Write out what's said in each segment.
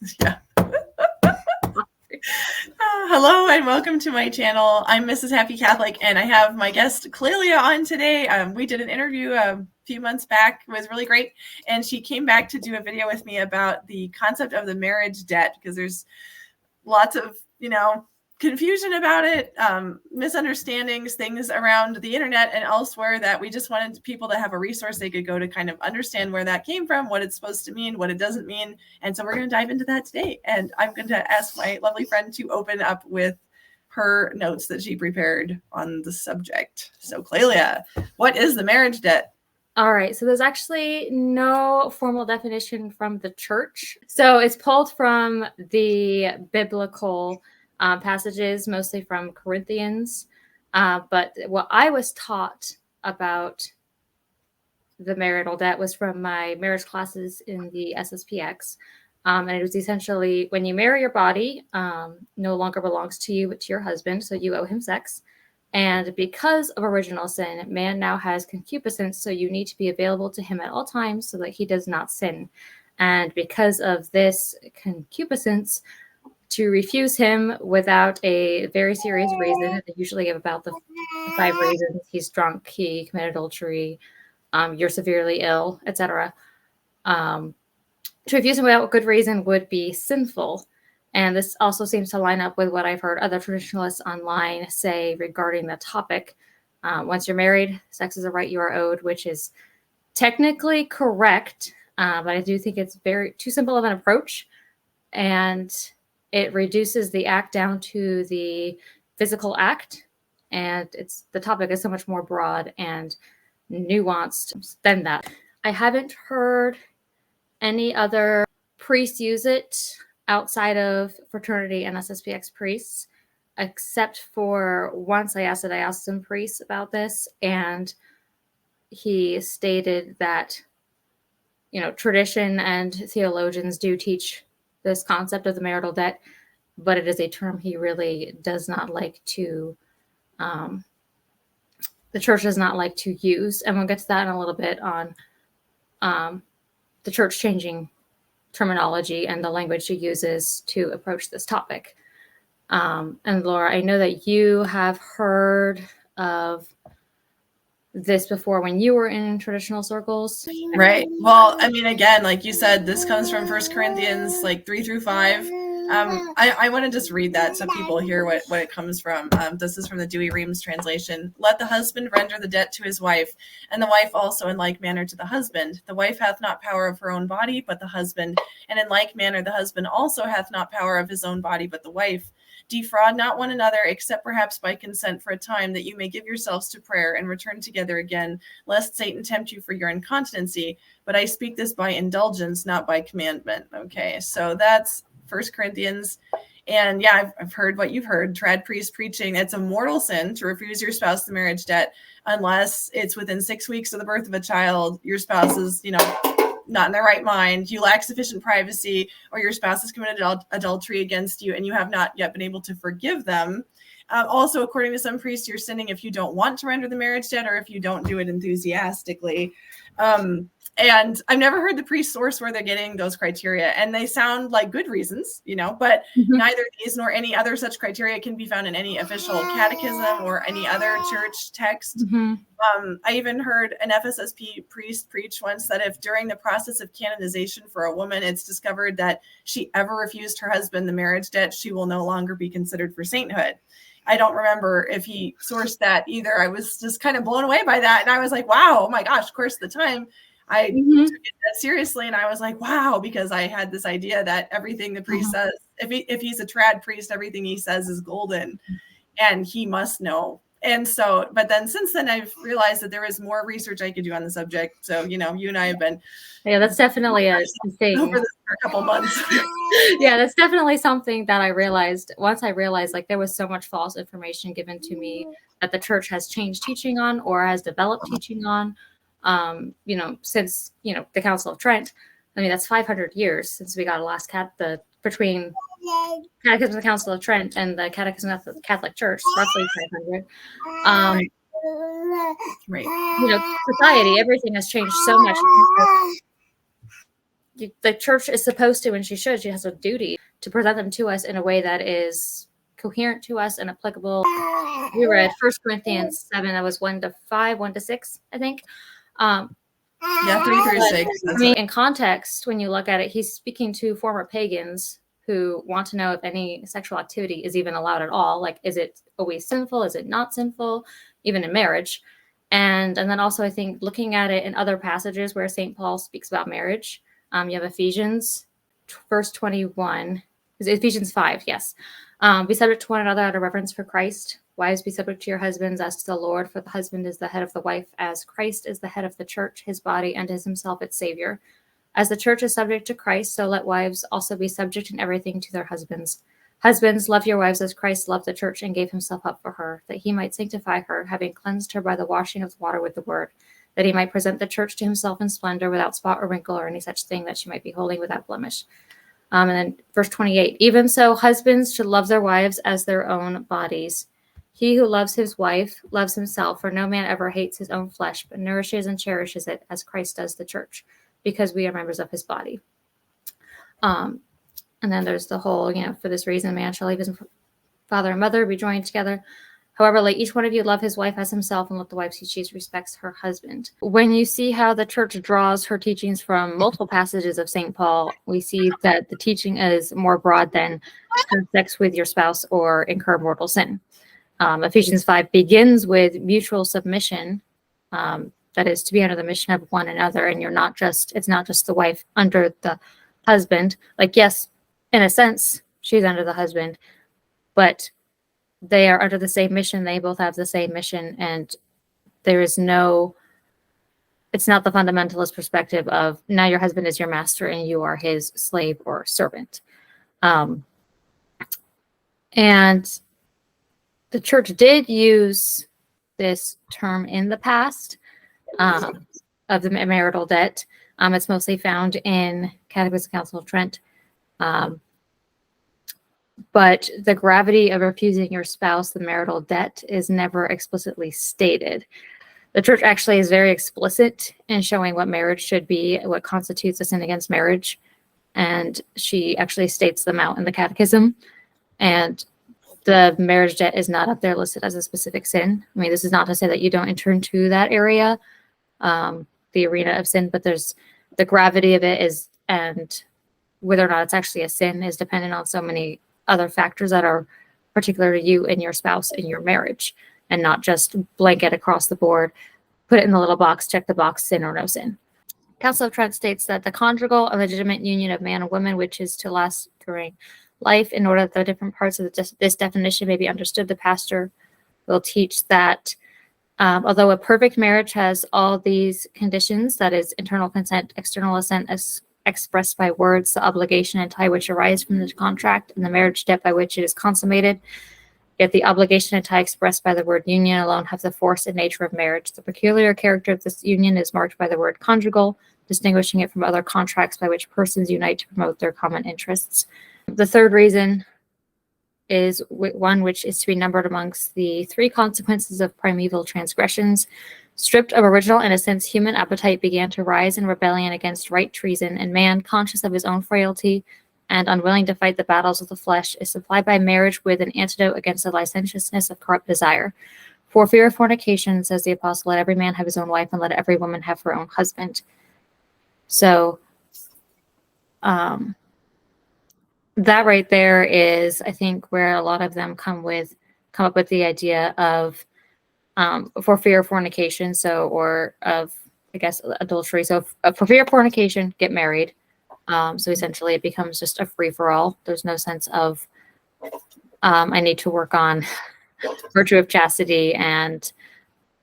Yeah. Hello and welcome to my channel. I'm Mrs. Happy Catholic, and I have my guest Clelia on today. We did an interview a few months back. It was really great, and she came back to do a video with me about the concept of the marriage debt, because there's lots of confusion about it, misunderstandings, things around the internet and elsewhere, that we just wanted people to have a resource they could go to kind of understand where that came from, what it's supposed to mean, what it doesn't mean. And so we're going to dive into that today. And I'm going to ask my lovely friend to open up with her notes that she prepared on the subject. So Clelia, what is the marriage debt? All right, so there's actually no formal definition from the church. So it's pulled from the biblical passages, mostly from Corinthians. But what I was taught about the marital debt was from my marriage classes in the SSPX. And it was essentially, when you marry, your body no longer belongs to you, but to your husband, so you owe him sex. And because of original sin, man now has concupiscence, so you need to be available to him at all times so that he does not sin. And because of this concupiscence, to refuse him without a very serious reason, they usually give about the 5 reasons: he's drunk, he committed adultery, you're severely ill, etc. To refuse him without good reason would be sinful. And this also seems to line up with what I've heard other traditionalists online say regarding the topic. Once you're married, sex is a right you are owed, which is technically correct, but I do think it's too simple of an approach, and it reduces the act down to the physical act, and the topic is so much more broad and nuanced than that. I haven't heard any other priests use it outside of fraternity and SSPX priests, except for once I asked a diocesan priest about this, and he stated that, tradition and theologians do teach this concept of the marital debt, but it is a term he really does not like to, the church does not like to use. And we'll get to that in a little bit on the church changing terminology and the language she uses to approach this topic. And Laura, I know that you have heard of this before when you were in traditional circles. Right. Well, I mean, again, like you said, this comes from 1 Corinthians 3-5. I want to just read that so people hear what it comes from. This is from the Dewey Reams translation. Let the husband render the debt to his wife, and the wife also in like manner to the husband. The wife hath not power of her own body, but the husband. And in like manner the husband also hath not power of his own body, but the wife. Defraud not one another, except perhaps by consent for a time, that you may give yourselves to prayer and return together again, lest Satan tempt you for your incontinency. But I speak this by indulgence, not by commandment. Okay, so that's 1 Corinthians. And yeah, I've heard what you've heard. Trad priest preaching, it's a mortal sin to refuse your spouse the marriage debt unless it's within 6 weeks of the birth of a child, your spouse is, not in their right mind, you lack sufficient privacy, or your spouse has committed adultery against you and you have not yet been able to forgive them. Also, according to some priests, you're sinning if you don't want to render the marriage debt or if you don't do it enthusiastically. And I've never heard the priest source where they're getting those criteria, and they sound like good reasons, but neither these nor any other such criteria can be found in any official catechism or any other church text. I even heard an FSSP priest preach once that if during the process of canonization for a woman, it's discovered that she ever refused her husband the marriage debt, she will no longer be considered for sainthood. I don't remember if he sourced that either. I was just kind of blown away by that. And I was like, wow, oh my gosh, of course, at the time I took it that seriously. And I was like, wow, because I had this idea that everything the priest says, if he's a trad priest, everything he says is golden and he must know. And so, but then since then I've realized that there is more research I could do on the subject. So, you and I have been. Yeah, that's definitely a thing. Over this for a couple months. Yeah, that's definitely something that I realized once I realized like there was so much false information given to me that the church has changed teaching on or has developed teaching on, since, the Council of Trent. I mean, that's 500 years since we got a last between Catechism of the Council of Trent and the Catechism of the Catholic Church, roughly 500. Right. Society, everything has changed so much. the church is supposed to, and she has a duty to present them to us in a way that is coherent to us and applicable. We read 1 Corinthians 7, that was 1-5, 1-6, I think. Yeah, 3 through 6. I mean, in context, when you look at it, he's speaking to former pagans who want to know if any sexual activity is even allowed at all. Like, is it always sinful? Is it not sinful? Even in marriage. And then also, I think, looking at it in other passages where St. Paul speaks about marriage, you have Ephesians, verse 21. Ephesians 5, yes. Be subject to one another out of reverence for Christ. Wives, be subject to your husbands as to the Lord, for the husband is the head of the wife, as Christ is the head of the church, his body, and is himself its Savior. As the church is subject to Christ, so let wives also be subject in everything to their husbands. Husbands, love your wives as Christ loved the church and gave himself up for her, that he might sanctify her, having cleansed her by the washing of water with the word, that he might present the church to himself in splendor, without spot or wrinkle or any such thing, that she might be holy without blemish. And then verse 28, even so, husbands should love their wives as their own bodies. He who loves his wife loves himself, for no man ever hates his own flesh, but nourishes and cherishes it as Christ does the church, because we are members of his body. And then there's the whole, for this reason, a man shall leave his father and mother, be joined together. However, let each one of you love his wife as himself, and let the wife see she respects her husband. When you see how the church draws her teachings from multiple passages of St. Paul, we see that the teaching is more broad than have sex with your spouse or incur mortal sin. Ephesians 5 begins with mutual submission, that is to be under the mission of one another, and it's not just the wife under the husband. Like, yes, in a sense, she's under the husband, but they are under the same mission. They both have the same mission, and it's not the fundamentalist perspective of now your husband is your master and you are his slave or servant. And the church did use this term in the past of the marital debt. It's mostly found in Catechism Council of Trent. But the gravity of refusing your spouse the marital debt is never explicitly stated. The church actually is very explicit in showing what marriage should be, what constitutes a sin against marriage. And she actually states them out in the catechism. And the marriage debt is not up there listed as a specific sin. I mean, this is not to say that you don't enter into that area, the arena of sin, but there's the gravity of it is, and whether or not it's actually a sin is dependent on so many other factors that are particular to you and your spouse in your marriage, and not just blanket across the board, put it in the little box, check the box, sin or no sin. Council of Trent states that the conjugal and legitimate union of man and woman, which is to last during life, in order that the different parts of this definition may be understood, the pastor will teach that although a perfect marriage has all these conditions, that is internal consent, external assent as expressed by words, the obligation and tie which arise from the contract, and the marriage debt by which it is consummated, yet the obligation and tie expressed by the word union alone have the force and nature of marriage. The peculiar character of this union is marked by the word conjugal, distinguishing it from other contracts by which persons unite to promote their common interests. The third reason is one which is to be numbered amongst the 3 consequences of primeval transgressions. Stripped of original innocence, human appetite began to rise in rebellion against right treason, and man, conscious of his own frailty and unwilling to fight the battles of the flesh, is supplied by marriage with an antidote against the licentiousness of corrupt desire. For fear of fornication, says the apostle, let every man have his own wife, and let every woman have her own husband. So, that right there is, I think, where a lot of them come up with the idea of for fear of fornication, or of, I guess, adultery. So for fear of fornication, get married. So essentially it becomes just a free-for-all. There's no sense of I need to work on virtue of chastity and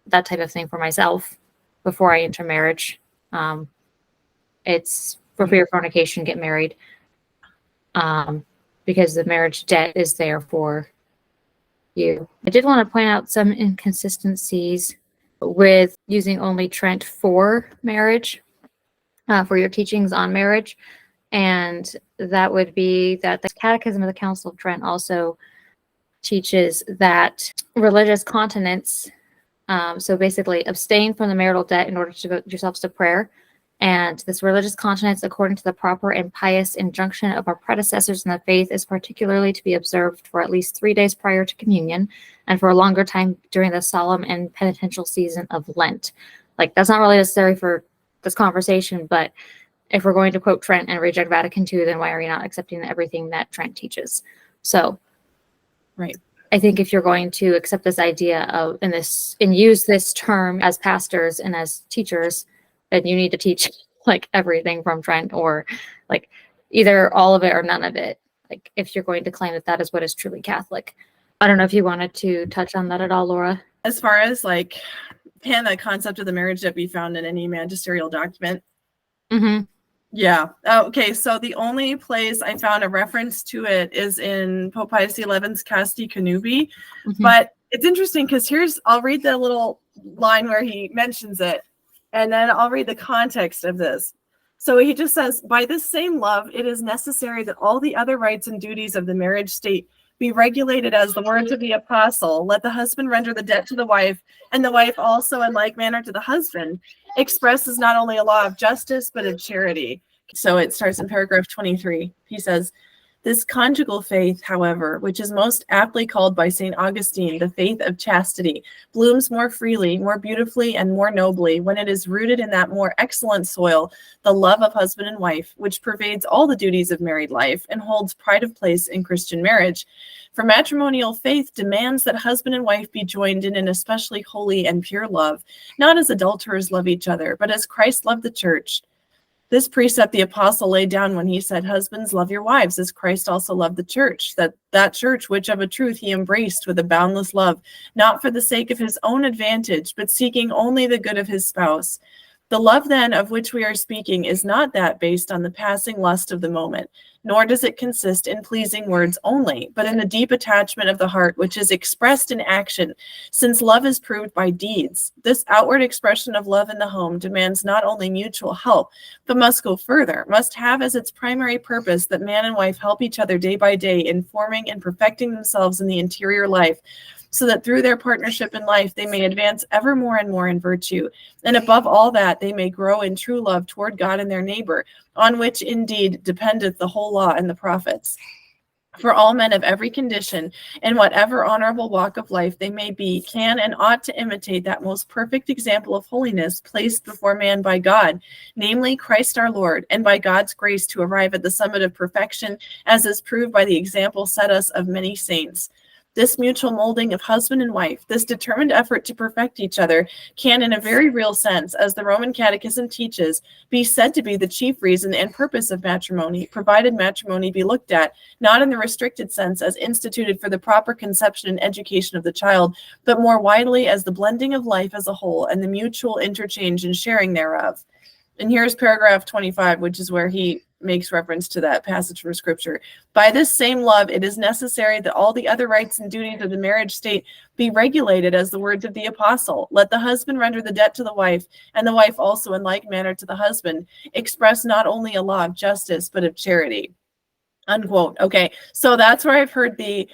that type of thing for myself before I enter marriage. It's for fear of fornication, get married. Because the marriage debt is there for you. I did want to point out some inconsistencies with using only Trent for marriage, for your teachings on marriage. And that would be that the Catechism of the Council of Trent also teaches that religious continence, so basically abstain from the marital debt in order to devote yourselves to prayer, And this religious continence, according to the proper and pious injunction of our predecessors in the faith, is particularly to be observed for at least 3 days prior to communion and for a longer time during the solemn and penitential season of Lent. Like, that's not really necessary for this conversation, but if we're going to quote Trent and reject Vatican II, then why are we not accepting everything that Trent teaches? So, right. I think if you're going to accept this idea of and use this term as pastors and as teachers, then you need to teach like everything from Trent, or like either all of it or none of it. Like, if you're going to claim that that is what is truly Catholic. I don't know if you wanted to touch on that at all, Laura. As far as like, can the concept of the marriage debt be found in any magisterial document? Mm-hmm. Yeah. Okay. So the only place I found a reference to it is in Pope Pius XI's Casti Connubii. Mm-hmm. But it's interesting because I'll read the little line where he mentions it, and then I'll read the context of this. So he just says, by this same love, it is necessary that all the other rights and duties of the marriage state be regulated as the words of the apostle, let the husband render the debt to the wife, and the wife also in like manner to the husband, expresses not only a law of justice, but of charity. So it starts in paragraph 23. He says, this conjugal faith, however, which is most aptly called by St. Augustine the faith of chastity, blooms more freely, more beautifully, and more nobly when it is rooted in that more excellent soil, the love of husband and wife, which pervades all the duties of married life and holds pride of place in Christian marriage. For matrimonial faith demands that husband and wife be joined in an especially holy and pure love, not as adulterers love each other, but as Christ loved the church. This precept the apostle laid down when he said, husbands, love your wives as Christ also loved the church, that church which of a truth he embraced with a boundless love, not for the sake of his own advantage, but seeking only the good of his spouse. The love, then, of which we are speaking is not that based on the passing lust of the moment, nor does it consist in pleasing words only, but in the deep attachment of the heart, which is expressed in action, since love is proved by deeds. This outward expression of love in the home demands not only mutual help, but must go further, must have as its primary purpose that man and wife help each other day by day in forming and perfecting themselves in the interior life, so that through their partnership in life, they may advance ever more and more in virtue. And above all that, they may grow in true love toward God and their neighbor, on which indeed dependeth the whole law and the prophets. For all men of every condition, in whatever honorable walk of life they may be, can and ought to imitate that most perfect example of holiness placed before man by God, namely Christ our Lord, and by God's grace to arrive at the summit of perfection, as is proved by the example set us of many saints. This mutual molding of husband and wife, this determined effort to perfect each other, can in a very real sense, as the Roman Catechism teaches, be said to be the chief reason and purpose of matrimony, provided matrimony be looked at, not in the restricted sense as instituted for the proper conception and education of the child, but more widely as the blending of life as a whole and the mutual interchange and sharing thereof. And here's paragraph 25, which is where he makes reference to that passage from Scripture. By this same love, it is necessary that all the other rights and duties of the marriage state be regulated as the words of the apostle. Let the husband render the debt to the wife, and the wife also in like manner to the husband, express not only a law of justice, but of charity. Unquote. Okay, so that's where I've heard the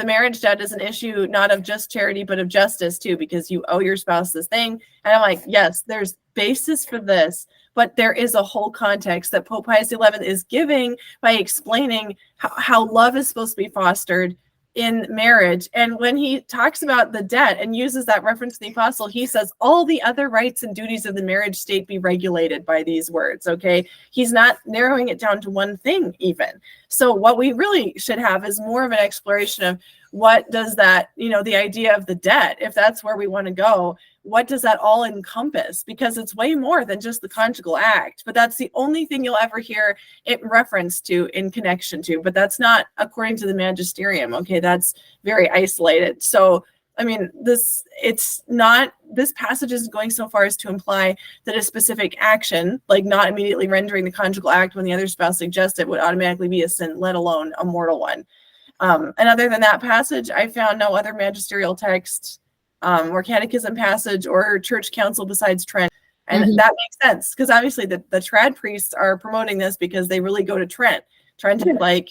marriage debt is an issue not of just charity, but of justice too, because you owe your spouse this thing. And I'm like, yes, there's basis for this, but there is a whole context that Pope Pius XI is giving by explaining how love is supposed to be fostered in marriage. And when he talks about the debt and uses that reference to the apostle, he says all the other rights and duties of the marriage state be regulated by these words. Okay, he's not narrowing it down to one thing even. So what we really should have is more of an exploration of what does that, the idea of the debt, if that's where we want to go, what does that all encompass? Because it's way more than just the conjugal act, but that's the only thing you'll ever hear it reference to in connection to, but that's not according to the magisterium. Okay, that's very isolated. So I mean, this passage isn't going so far as to imply that a specific action, like not immediately rendering the conjugal act when the other spouse suggests it, would automatically be a sin, let alone a mortal one. And other than that passage, I found no other magisterial text or catechism passage or church council besides Trent. And that makes sense because obviously the trad priests are promoting this because they really go to Trent. Trent is like,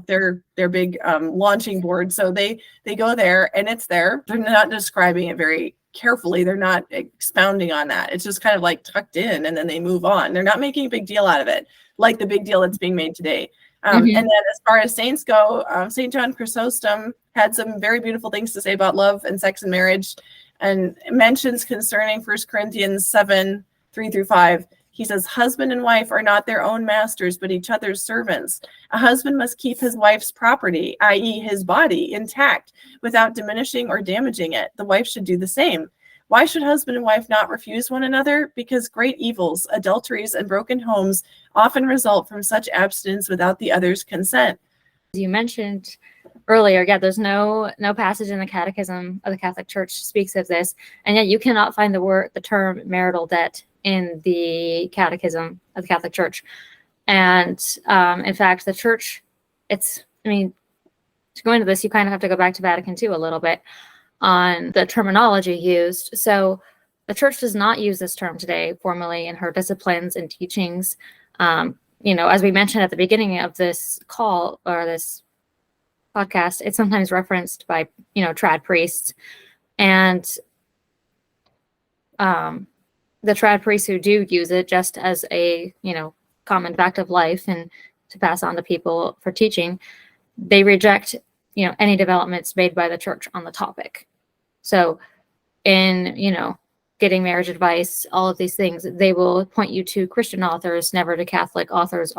their big launching board. So they go there and it's there. They're not describing it very carefully. They're not expounding on that. It's just kind of like tucked in, and then they move on. They're not making a big deal out of it, like the big deal that's being made today. And then as far as saints go, St. John Chrysostom had some very beautiful things to say about love and sex and marriage, and mentions concerning 1 Corinthians 7:3-5. He says, husband and wife are not their own masters, but each other's servants. A husband must keep his wife's property, i.e. his body, intact without diminishing or damaging it. The wife should do the same. Why should husband and wife not refuse one another? Because great evils, adulteries, and broken homes often result from such abstinence without the other's consent. As you mentioned earlier, there's no passage in the Catechism of the Catholic Church speaks of this, and yet you cannot find the term marital debt in the Catechism of the Catholic Church. And in fact, the Church, to go into this, you kind of have to go back to Vatican II a little bit on the terminology used. So the Church does not use this term today formally in her disciplines and teachings. As we mentioned at the beginning of this call or this podcast, it's sometimes referenced by, trad priests. And the trad priests who do use it just as a, common fact of life and to pass on to people for teaching, they reject, any developments made by the Church on the topic. So in, getting marriage advice, all of these things, they will point you to Christian authors, never to Catholic authors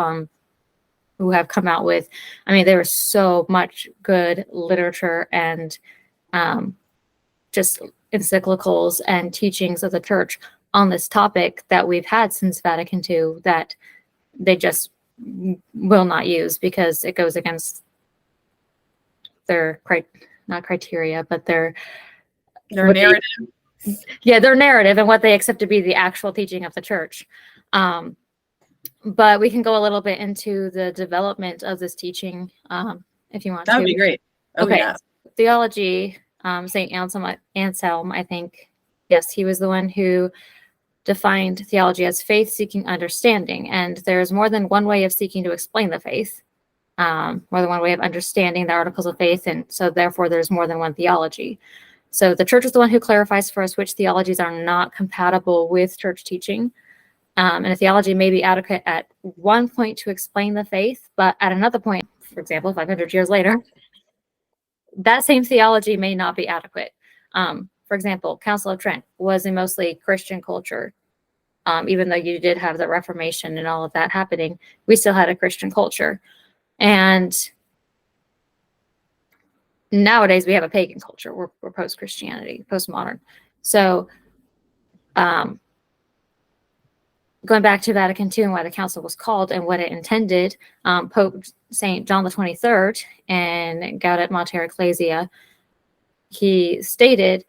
who have come out with, there is so much good literature and just encyclicals and teachings of the Church on this topic that we've had since Vatican II that they just will not use because it goes against their not criteria, but their narrative. Their narrative and what they accept to be the actual teaching of the Church. But we can go a little bit into the development of this teaching if you want to. That would be great. Okay. Yeah. Theology, St. Anselm, I think, yes, he was the one who defined theology as faith seeking understanding. And there's more than one way of seeking to explain the faith, more than one way of understanding the articles of faith. And so therefore there's more than one theology. So the Church is the one who clarifies for us which theologies are not compatible with Church teaching. And a theology may be adequate at one point to explain the faith, but at another point, for example, 500 years later, that same theology may not be adequate. For example, Council of Trent was a mostly Christian culture. Even though you did have the Reformation and all of that happening, we still had a Christian culture. And nowadays we have a pagan culture. We're post-Christianity, post-modern. So going back to Vatican II and why the council was called and what it intended, Pope St. John the 23rd in Gaudet Mater Ecclesia, he stated,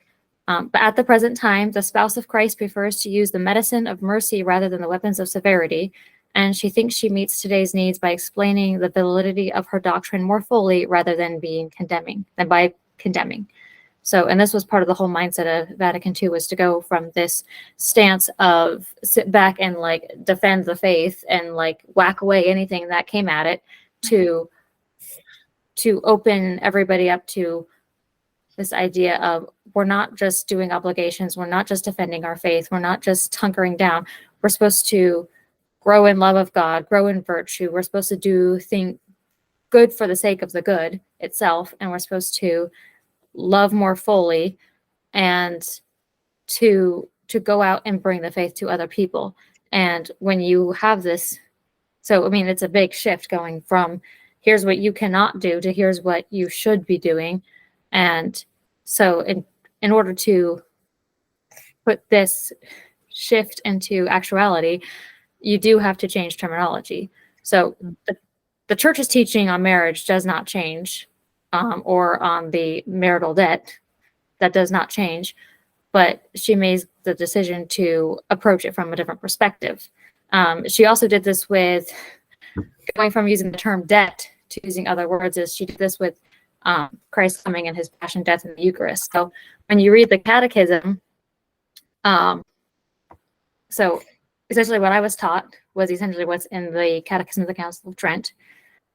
but at the present time, the spouse of Christ prefers to use the medicine of mercy rather than the weapons of severity, and she thinks she meets today's needs by explaining the validity of her doctrine more fully rather than by condemning. So, and this was part of the whole mindset of Vatican II, was to go from this stance of sit back and defend the faith and whack away anything that came at it to open everybody up to this idea of we're not just doing obligations, we're not just defending our faith, we're not just hunkering down. We're supposed to grow in love of God, grow in virtue. We're supposed to do things good for the sake of the good itself, and we're supposed to love more fully and to go out and bring the faith to other people. And when you have this, it's a big shift going from here's what you cannot do to here's what you should be doing. And so in order to put this shift into actuality, you do have to change terminology. So the Church's teaching on marriage does not change, or on the marital debt, that does not change, but she made the decision to approach it from a different perspective. She also did this with going from using the term debt to using other words. She did this with Christ coming in his passion, death, and the Eucharist. So when you read the Catechism, so essentially what I was taught was essentially what's in the Catechism of the Council of Trent.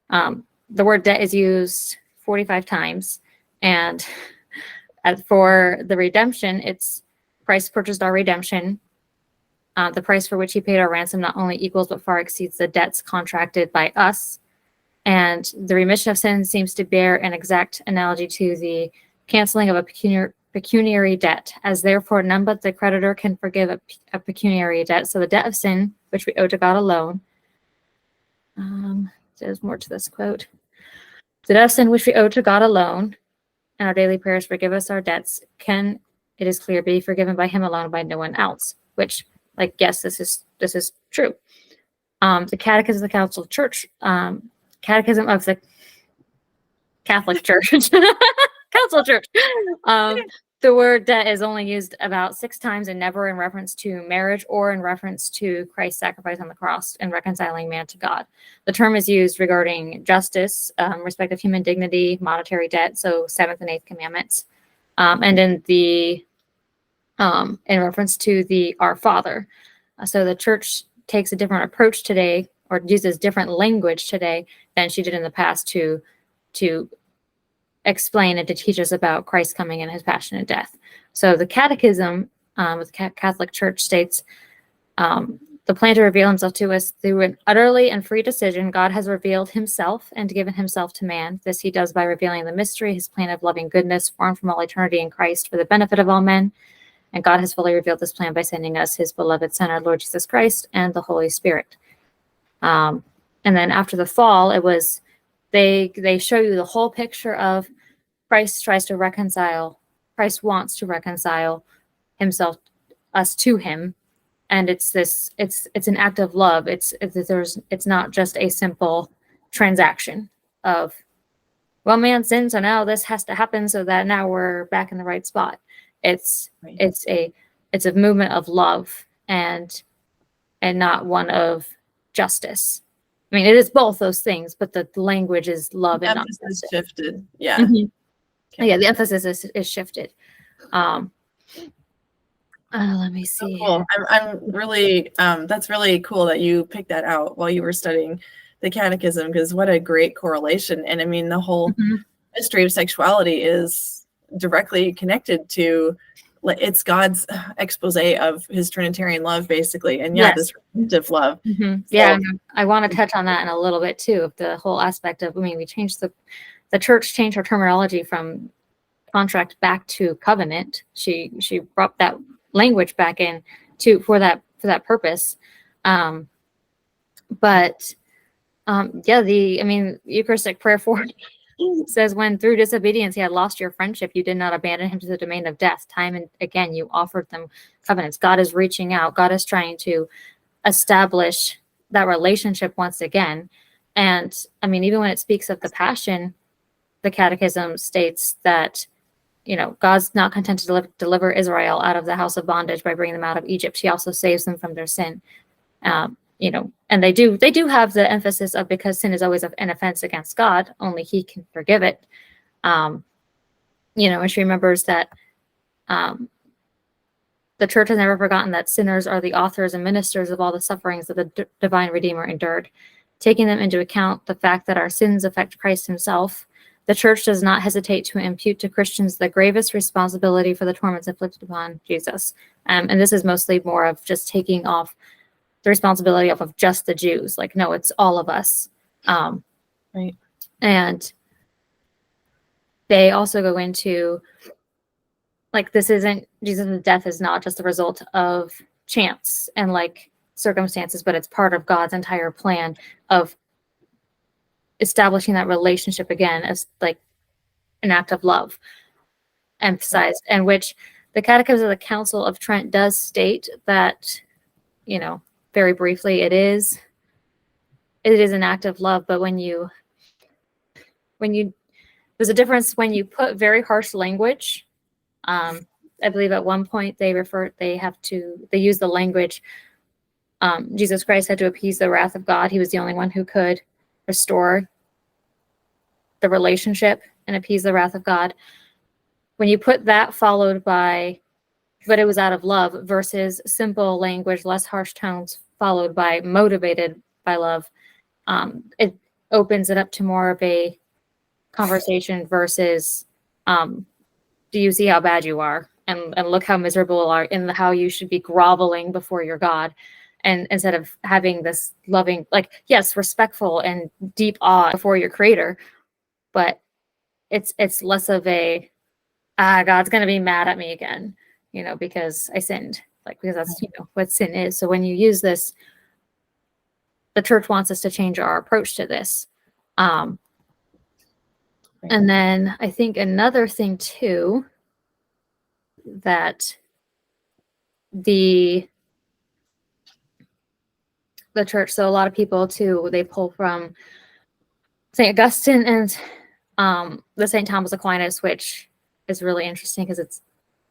The word debt is used 45 times, and for the redemption, it's Christ purchased our redemption. The price for which he paid our ransom not only equals but far exceeds the debts contracted by us. And the remission of sins seems to bear an exact analogy to the canceling of a pecuniary debt, as therefore none but the creditor can forgive a pecuniary debt. So the debt of sin, which we owe to God alone. There's more to this quote. The debt of sin, which we owe to God alone, and our daily prayers forgive us our debts, can, it is clear, be forgiven by him alone, by no one else. Which, like, yes, this is true. The Catechism of the Council of Church, Catechism of the Catholic Church, Council Church. The word debt is only used about 6 times and never in reference to marriage or in reference to Christ's sacrifice on the cross and reconciling man to God. The term is used regarding justice, respect of human dignity, monetary debt, so 7th and 8th commandments, and in reference to the Our Father. So the church takes a different approach today, or uses different language today than she did in the past to explain and to teach us about Christ coming and his passion and death. So the Catechism with the Catholic Church states, the plan to reveal himself to us through an utterly and free decision, God has revealed himself and given himself to man. This he does by revealing the mystery, his plan of loving goodness, formed from all eternity in Christ for the benefit of all men. And God has fully revealed this plan by sending us his beloved Son, our Lord Jesus Christ, and the Holy Spirit. And then after the fall, it was, they show you the whole picture of Christ tries to reconcile, Christ wants to reconcile himself, us to him. And it's an act of love. It's not just a simple transaction of, well, man sinned, so now this has to happen so that now we're back in the right spot. It's a movement of love and not one of justice. I mean, it is both those things, but the language is love and not justice. Shifted. Yeah. Mm-hmm. Okay. Yeah, the emphasis is shifted. Let me see. Oh, cool. I'm really that's really cool that you picked that out while you were studying the Catechism, because what a great correlation. And I mean, the whole mystery of sexuality is directly connected to, it's God's expose of his Trinitarian love, basically, and this redemptive love. Mm-hmm. Yeah, I want to touch on that in a little bit too. The whole aspect of, I mean, we changed the church changed her terminology from contract back to covenant. She brought that language back in for that purpose. The Eucharistic prayer for says, when through disobedience he had lost your friendship, you did not abandon him to the domain of death. Time and again, you offered them covenants. God is reaching out. God is trying to establish that relationship once again. And I mean, even when it speaks of the passion, the Catechism states that, God's not content to deliver Israel out of the house of bondage by bringing them out of Egypt. He also saves them from their sin. And they do have the emphasis of, because sin is always an offense against God, only he can forgive it. And she remembers that the church has never forgotten that sinners are the authors and ministers of all the sufferings that the divine Redeemer endured. Taking them into account, the fact that our sins affect Christ himself, the church does not hesitate to impute to Christians the gravest responsibility for the torments inflicted upon Jesus. And this is mostly more of just taking off the responsibility off of just the Jews. Like, no, it's all of us. Right. And they also go into, like, Jesus' death is not just the result of chance and like circumstances, but it's part of God's entire plan of establishing that relationship again as like an act of love, emphasized, and which the Catechism of the Council of Trent does state that, very briefly, it is an act of love. But when you there's a difference when you put very harsh language. I believe at one point they use the language, Jesus Christ had to appease the wrath of God. He was the only one who could restore the relationship and appease the wrath of God. When you put that followed by, but it was out of love, versus simple language, less harsh tones, followed by motivated by love, it opens it up to more of a conversation versus, do you see how bad you are? and look how miserable you are, in how you should be groveling before your God. And instead of having this loving, like, yes, respectful and deep awe before your creator, but it's less of a, God's going to be mad at me again, because I sinned, because that's, what sin is. So when you use this, the church wants us to change our approach to this. And then I think another thing too, that the church, so a lot of people too, they pull from St. Augustine and the St. Thomas Aquinas, which is really interesting because it's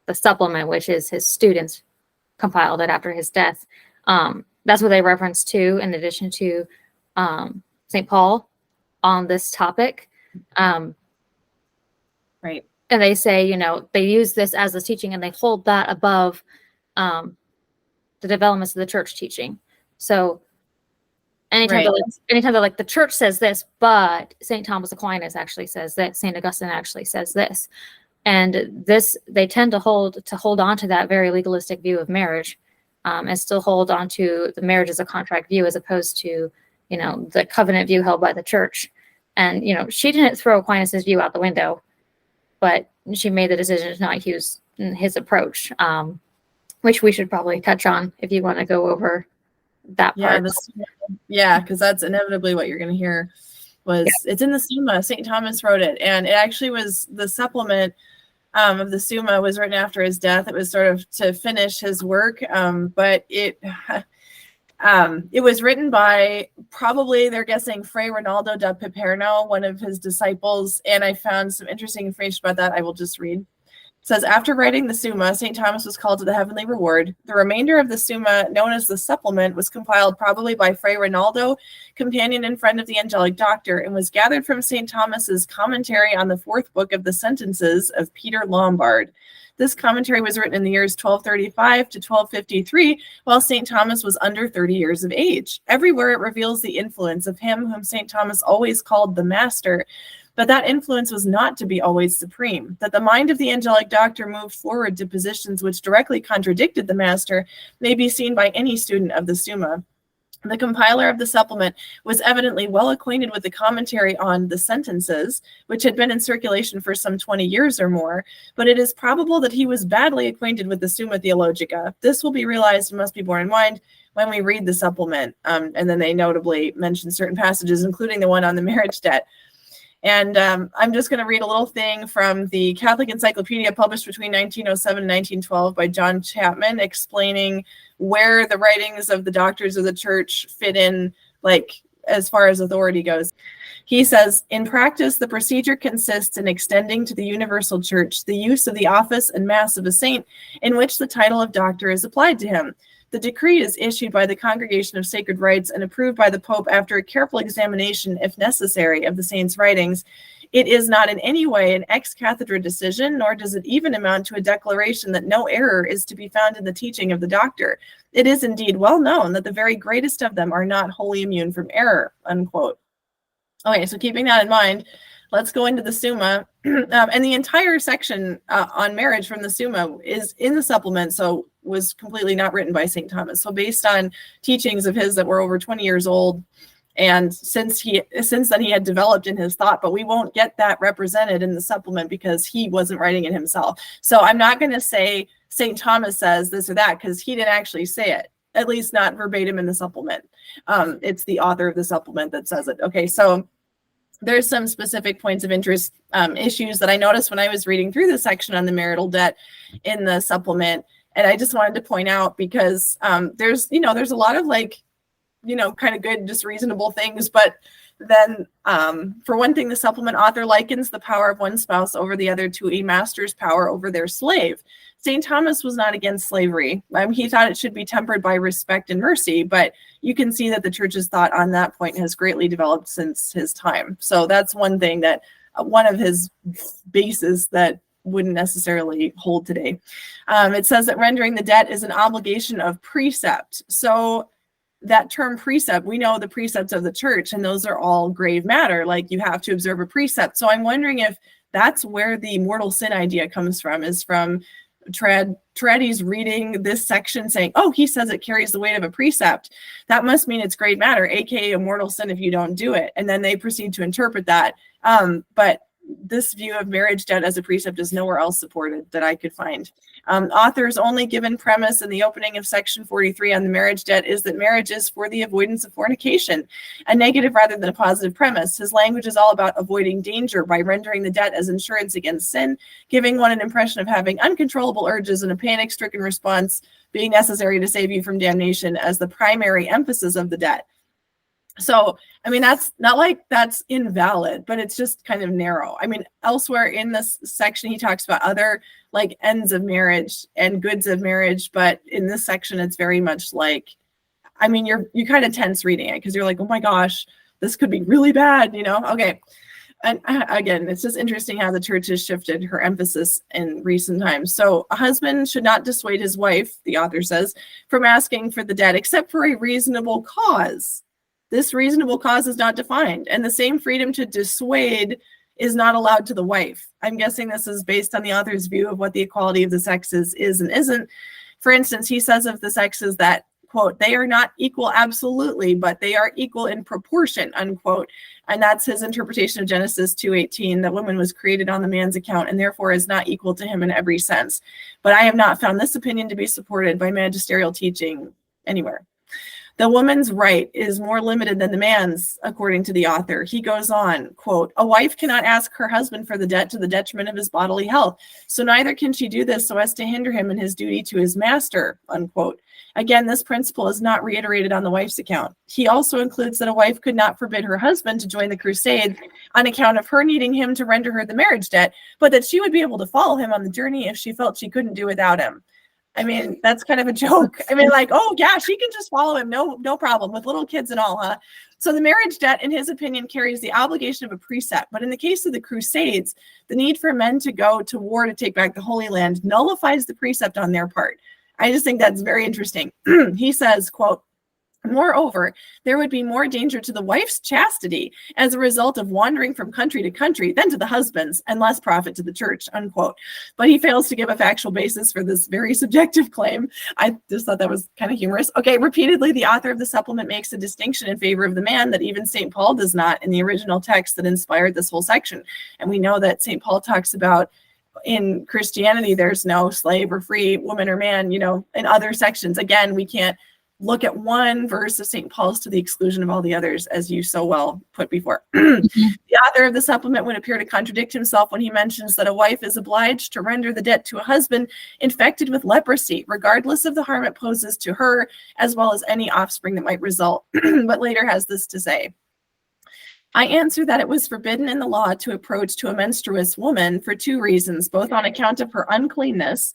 the supplement, which is his students compiled it after his death. That's what they reference to, in addition to St. Paul on this topic. Right. And they say, they use this as a teaching, and they hold that above the developments of the church teaching. So anytime that the church says this, but St. Thomas Aquinas actually says that, St. Augustine actually says this, and this, they tend to hold on to that very legalistic view of marriage, and still hold on to the marriage as a contract view, as opposed to the covenant view held by the church. And she didn't throw Aquinas's view out the window, but she made the decision to not use his approach, which we should probably touch on if you want to go over that part. Because that's inevitably what you're going to hear. It's in the Summa. St. Thomas wrote it, and it actually was the supplement of the Summa was written after his death. It was sort of to finish his work, but it was written by, probably they're guessing, Fray Rinaldo da Piperno, one of his disciples, and I found some interesting information about that. I will just read. It says, after writing the Summa, St. Thomas was called to the heavenly reward. The remainder of the Summa, known as the supplement, was compiled probably by Fray Rinaldo, companion and friend of the angelic doctor, and was gathered from St. Thomas's commentary on the fourth book of the sentences of Peter Lombard. This commentary was written in the years 1235 to 1253, while St. Thomas was under 30 years of age. Everywhere it reveals the influence of him whom St. Thomas always called the Master, but that influence was not to be always supreme. That the mind of the angelic doctor moved forward to positions which directly contradicted the Master may be seen by any student of the Summa. The compiler of the supplement was evidently well acquainted with the commentary on the sentences, which had been in circulation for some 20 years or more, but it is probable that he was badly acquainted with the Summa Theologica. This will be realized and must be borne in mind when we read the supplement. And then they notably mention certain passages, including the one on the marriage debt. And I'm just going to read a little thing from the Catholic Encyclopedia, published between 1907 and 1912 by John Chapman, explaining where the writings of the doctors of the church fit in, as far as authority goes. He says, in practice, the procedure consists in extending to the universal church the use of the office and mass of a saint, in which the title of doctor is applied to him. The decree is issued by the Congregation of Sacred Rites and approved by the Pope after a careful examination, if necessary, of the saint's writings. It is not in any way an ex cathedra decision, nor does it even amount to a declaration that no error is to be found in the teaching of the doctor. It is indeed well known that the very greatest of them are not wholly immune from error, unquote. Okay, so keeping that in mind, let's go into the Summa. And the entire section on marriage from the Summa is in the supplement, so was completely not written by St. Thomas. So based on teachings of his that were over 20 years old, and since then he had developed in his thought, but we won't get that represented in the supplement because he wasn't writing it himself. So I'm not going to say St. Thomas says this or that, because he didn't actually say it, at least not verbatim in the supplement. It's the author of the supplement that says it. Okay, so there's some specific points of interest, issues that I noticed when I was reading through the section on the marital debt in the supplement. And I just wanted to point out, because there's a lot of kind of good, just reasonable things. But then for one thing, the supplement author likens the power of one spouse over the other to a master's power over their slave. St. Thomas was not against slavery. He thought it should be tempered by respect and mercy, but you can see that the church's thought on that point has greatly developed since his time. So that's one thing that one of his bases that wouldn't necessarily hold today. It says that rendering the debt is an obligation of precept. So that term precept, we know the precepts of the church, and those are all grave matter, like you have to observe a precept. So I'm wondering if that's where the mortal sin idea comes from, is from tradies reading this section saying, oh, he says it carries the weight of a precept. That must mean it's great matter, aka a mortal sin if you don't do it. And then they proceed to interpret that. But this view of marriage debt as a precept is nowhere else supported that I could find. Author's only given premise in the opening of section 43 on the marriage debt is that marriage is for the avoidance of fornication, a negative rather than a positive premise. His language is all about avoiding danger by rendering the debt as insurance against sin, giving one an impression of having uncontrollable urges and a panic-stricken response being necessary to save you from damnation as the primary emphasis of the debt. So, I mean, that's not like that's invalid, but it's just kind of narrow. I mean, elsewhere in this section, he talks about other like ends of marriage and goods of marriage. But in this section, it's very much like, I mean, you kind of tense reading it because you're like, oh my gosh, this could be really bad, you know? Okay. And again, it's just interesting how the church has shifted her emphasis in recent times. So a husband should not dissuade his wife, the author says, from asking for the debt except for a reasonable cause. This reasonable cause is not defined, and the same freedom to dissuade is not allowed to the wife. I'm guessing this is based on the author's view of what the equality of the sexes is and isn't. For instance, he says of the sexes that, quote, they are not equal absolutely, but they are equal in proportion, unquote. And that's his interpretation of Genesis 2:18, that woman was created on the man's account and therefore is not equal to him in every sense. But I have not found this opinion to be supported by magisterial teaching anywhere. The woman's right is more limited than the man's, according to the author. He goes on, quote, a wife cannot ask her husband for the debt to the detriment of his bodily health, so neither can she do this so as to hinder him in his duty to his master, unquote. Again, this principle is not reiterated on the wife's account. He also includes that a wife could not forbid her husband to join the crusade on account of her needing him to render her the marriage debt, but that she would be able to follow him on the journey if she felt she couldn't do without him. I mean, that's kind of a joke. I mean, like, oh yeah, she can just follow him. No problem with little kids and all, huh? So the marriage debt, in his opinion, carries the obligation of a precept. But in the case of the Crusades, the need for men to go to war to take back the Holy Land nullifies the precept on their part. I just think that's very interesting. He says, quote, moreover, there would be more danger to the wife's chastity as a result of wandering from country to country than to the husband's, and less profit to the church, unquote. But he fails to give a factual basis for this very subjective claim. I just thought that was kind of humorous. Okay, repeatedly, the author of the supplement makes a distinction in favor of the man that even St. Paul does not in the original text that inspired this whole section. And we know that St. Paul talks about in Christianity, there's no slave or free, woman or man, you know, in other sections. Again, we can't look at one verse of St. Paul's to the exclusion of all the others, as you so well put before. The author of the supplement would appear to contradict himself when he mentions that a wife is obliged to render the debt to a husband infected with leprosy, regardless of the harm it poses to her, as well as any offspring that might result. But later has this to say. I answer that it was forbidden in the law to approach to a menstruous woman for two reasons, both on account of her uncleanness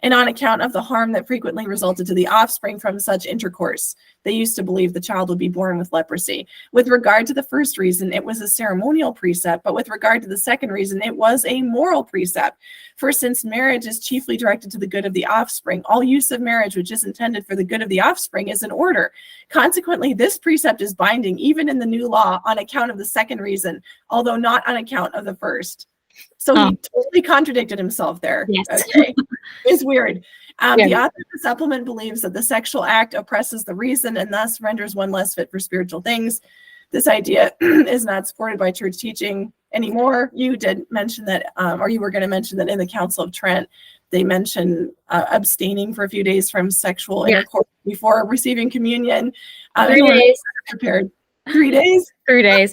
and on account of the harm that frequently resulted to the offspring from such intercourse. They used to believe the child would be born with leprosy. With regard to the first reason, it was a ceremonial precept, but with regard to the second reason, it was a moral precept. For since marriage is chiefly directed to the good of the offspring, all use of marriage which is intended for the good of the offspring is in order. Consequently, this precept is binding even in the new law on account of the second reason, although not on account of the first. So he totally contradicted himself there. Yes. Okay. It's weird. The author of the supplement believes that the sexual act oppresses the reason and thus renders one less fit for spiritual things. This idea is not supported by church teaching anymore. You did mention that, or you were going to mention that in the Council of Trent, they mention abstaining for a few days from sexual intercourse before receiving communion. 3 days. Prepared. 3 days? 3 days.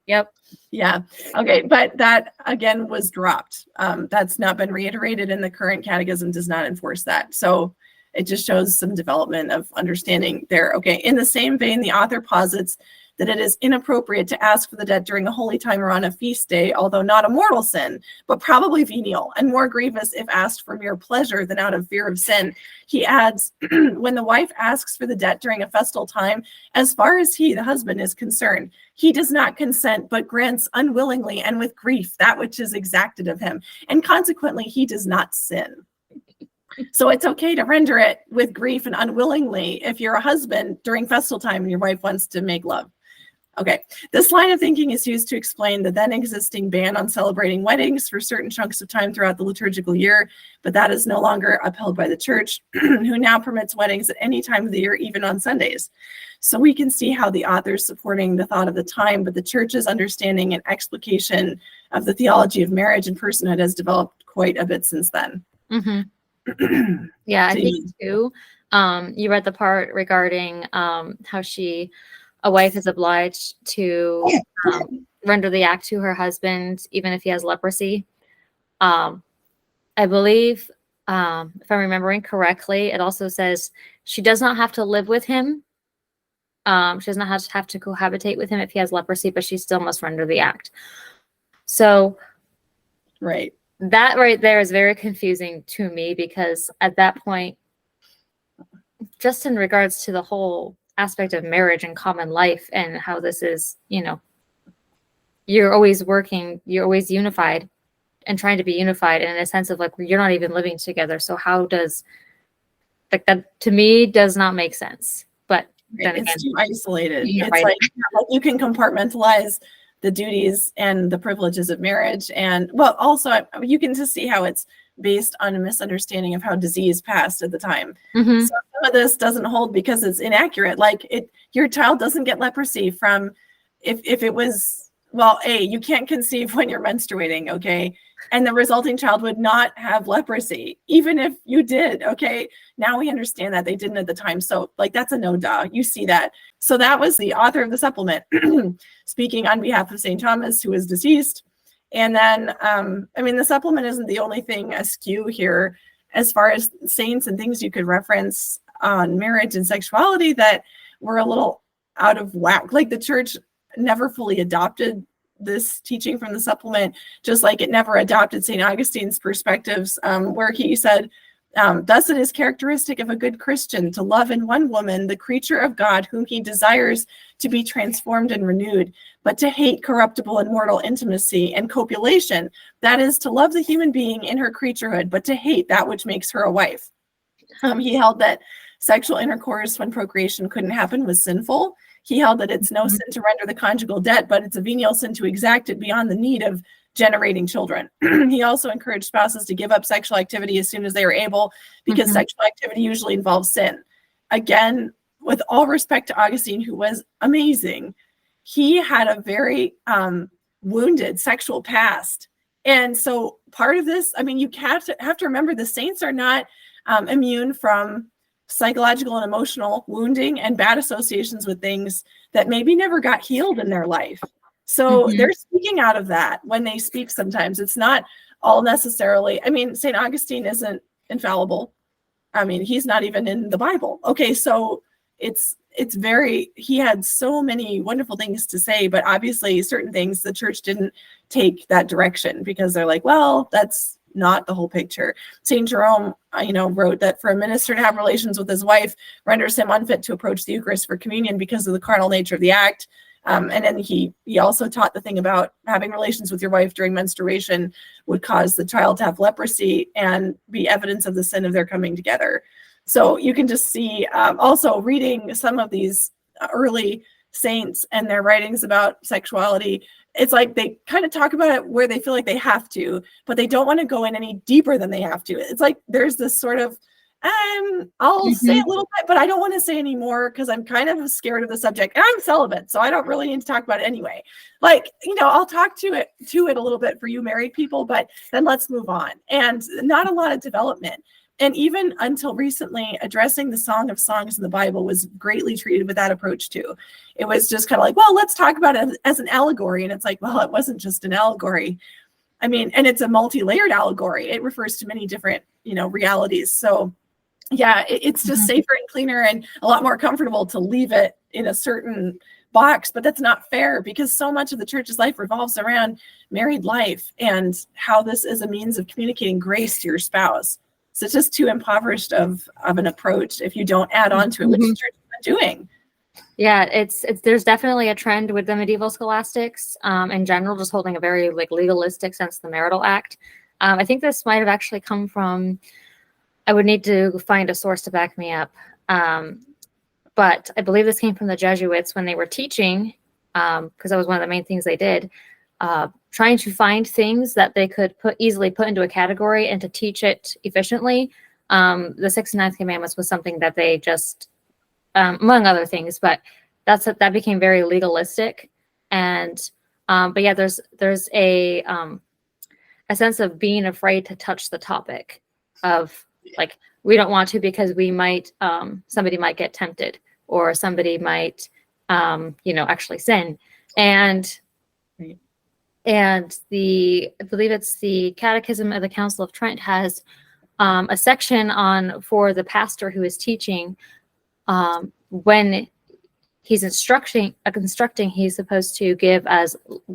Yep. Yeah. Okay. But that again was dropped. That's not been reiterated, and the current catechism does not enforce that. So it just shows some development of understanding there. Okay. In the same vein, the author posits that it is inappropriate to ask for the debt during a holy time or on a feast day, although not a mortal sin, but probably venial and more grievous if asked for mere pleasure than out of fear of sin. He adds, when the wife asks for the debt during a festal time, as far as he, the husband, is concerned, he does not consent, but grants unwillingly and with grief that which is exacted of him, and consequently he does not sin. So it's okay to render it with grief and unwillingly if you're a husband during festal time and your wife wants to make love. Okay, this line of thinking is used to explain the then existing ban on celebrating weddings for certain chunks of time throughout the liturgical year, but that is no longer upheld by the church, who now permits weddings at any time of the year, even on Sundays. So we can see how the author's supporting the thought of the time, but the church's understanding and explication of the theology of marriage and personhood has developed quite a bit since then. Mm-hmm. Yeah, I think too. You read the part regarding how a wife is obliged to render the act to her husband, even if he has leprosy. I believe, if I'm remembering correctly, it also says she does not have to live with him. She does not have to cohabitate with him if he has leprosy, but she still must render the act. So, right. That right there is very confusing to me, because at that point, just in regards to the whole aspect of marriage and common life and how this is, you're always working, you're always unified and trying to be unified, and in a sense of like, you're not even living together. So how does, like, that to me does not make sense. But then it's again, too isolated. It's right. like you can compartmentalize the duties and the privileges of marriage. And well, also you can just see how it's based on a misunderstanding of how disease passed at the time. Mm-hmm. So some of this doesn't hold because it's inaccurate. Like your child doesn't get leprosy from if it was, well, you can't conceive when you're menstruating, okay? And the resulting child would not have leprosy, even if you did, okay? Now we understand that they didn't at the time. So like, that's a no-duh. You see that. So that was the author of the supplement speaking on behalf of St. Thomas, who is deceased. And then, the supplement isn't the only thing askew here as far as saints and things you could reference on marriage and sexuality that were a little out of whack. Like the church never fully adopted this teaching from the supplement, just like it never adopted St. Augustine's perspectives, where he said, thus it is characteristic of a good Christian to love in one woman the creature of God whom he desires to be transformed and renewed, but to hate corruptible and mortal intimacy and copulation, that is, to love the human being in her creaturehood, but to hate that which makes her a wife. He held that sexual intercourse when procreation couldn't happen was sinful. He held that it's no sin to render the conjugal debt, but it's a venial sin to exact it beyond the need of generating children. He also encouraged spouses to give up sexual activity as soon as they were able, because sexual activity usually involves sin. Again, with all respect to Augustine, who was amazing, he had a very wounded sexual past. And so part of this, you have to remember the saints are not immune from psychological and emotional wounding and bad associations with things that maybe never got healed in their life. So they're speaking out of that when they speak sometimes. It's not all necessarily, St. Augustine isn't infallible. He's not even in the Bible. Okay, so he had so many wonderful things to say, but obviously certain things the church didn't take that direction because they're like, well, that's not the whole picture. St. Jerome, wrote that for a minister to have relations with his wife renders him unfit to approach the Eucharist for communion because of the carnal nature of the act. And then he also taught the thing about having relations with your wife during menstruation would cause the child to have leprosy and be evidence of the sin of their coming together. So you can just see, also reading some of these early saints and their writings about sexuality, it's like they kind of talk about it where they feel like they have to, but they don't want to go in any deeper than they have to. It's like there's this sort of, I'll say a little bit, but I don't want to say any more because I'm kind of scared of the subject. And I'm celibate, so I don't really need to talk about it anyway. Like, I'll talk to it a little bit for you married people, but then let's move on. And not a lot of development. And even until recently, addressing the Song of Songs in the Bible was greatly treated with that approach too. It was just kind of like, well, let's talk about it as an allegory. And it's like, well, it wasn't just an allegory. And it's a multi-layered allegory. It refers to many different, realities. So yeah, it's just safer and cleaner and a lot more comfortable to leave it in a certain box, but that's not fair because so much of the church's life revolves around married life and how this is a means of communicating grace to your spouse. So it's just too impoverished of an approach if you don't add on to it, which the church is not doing. Yeah, it's there's definitely a trend with the medieval scholastics in general, just holding a very legalistic sense of the marital act. I think this might have actually come from, I would need to find a source to back me up, but I believe this came from the Jesuits when they were teaching because that was one of the main things they did, trying to find things that they could easily put into a category and to teach it efficiently. The sixth and ninth commandments was something that they just, among other things, but that became very legalistic. And but yeah, there's a sense of being afraid to touch the topic of like, we don't want to because we might, somebody might get tempted, or somebody might, actually sin. And I believe it's the Catechism of the Council of Trent has a section for the pastor who is teaching, when he's instructing, he's supposed to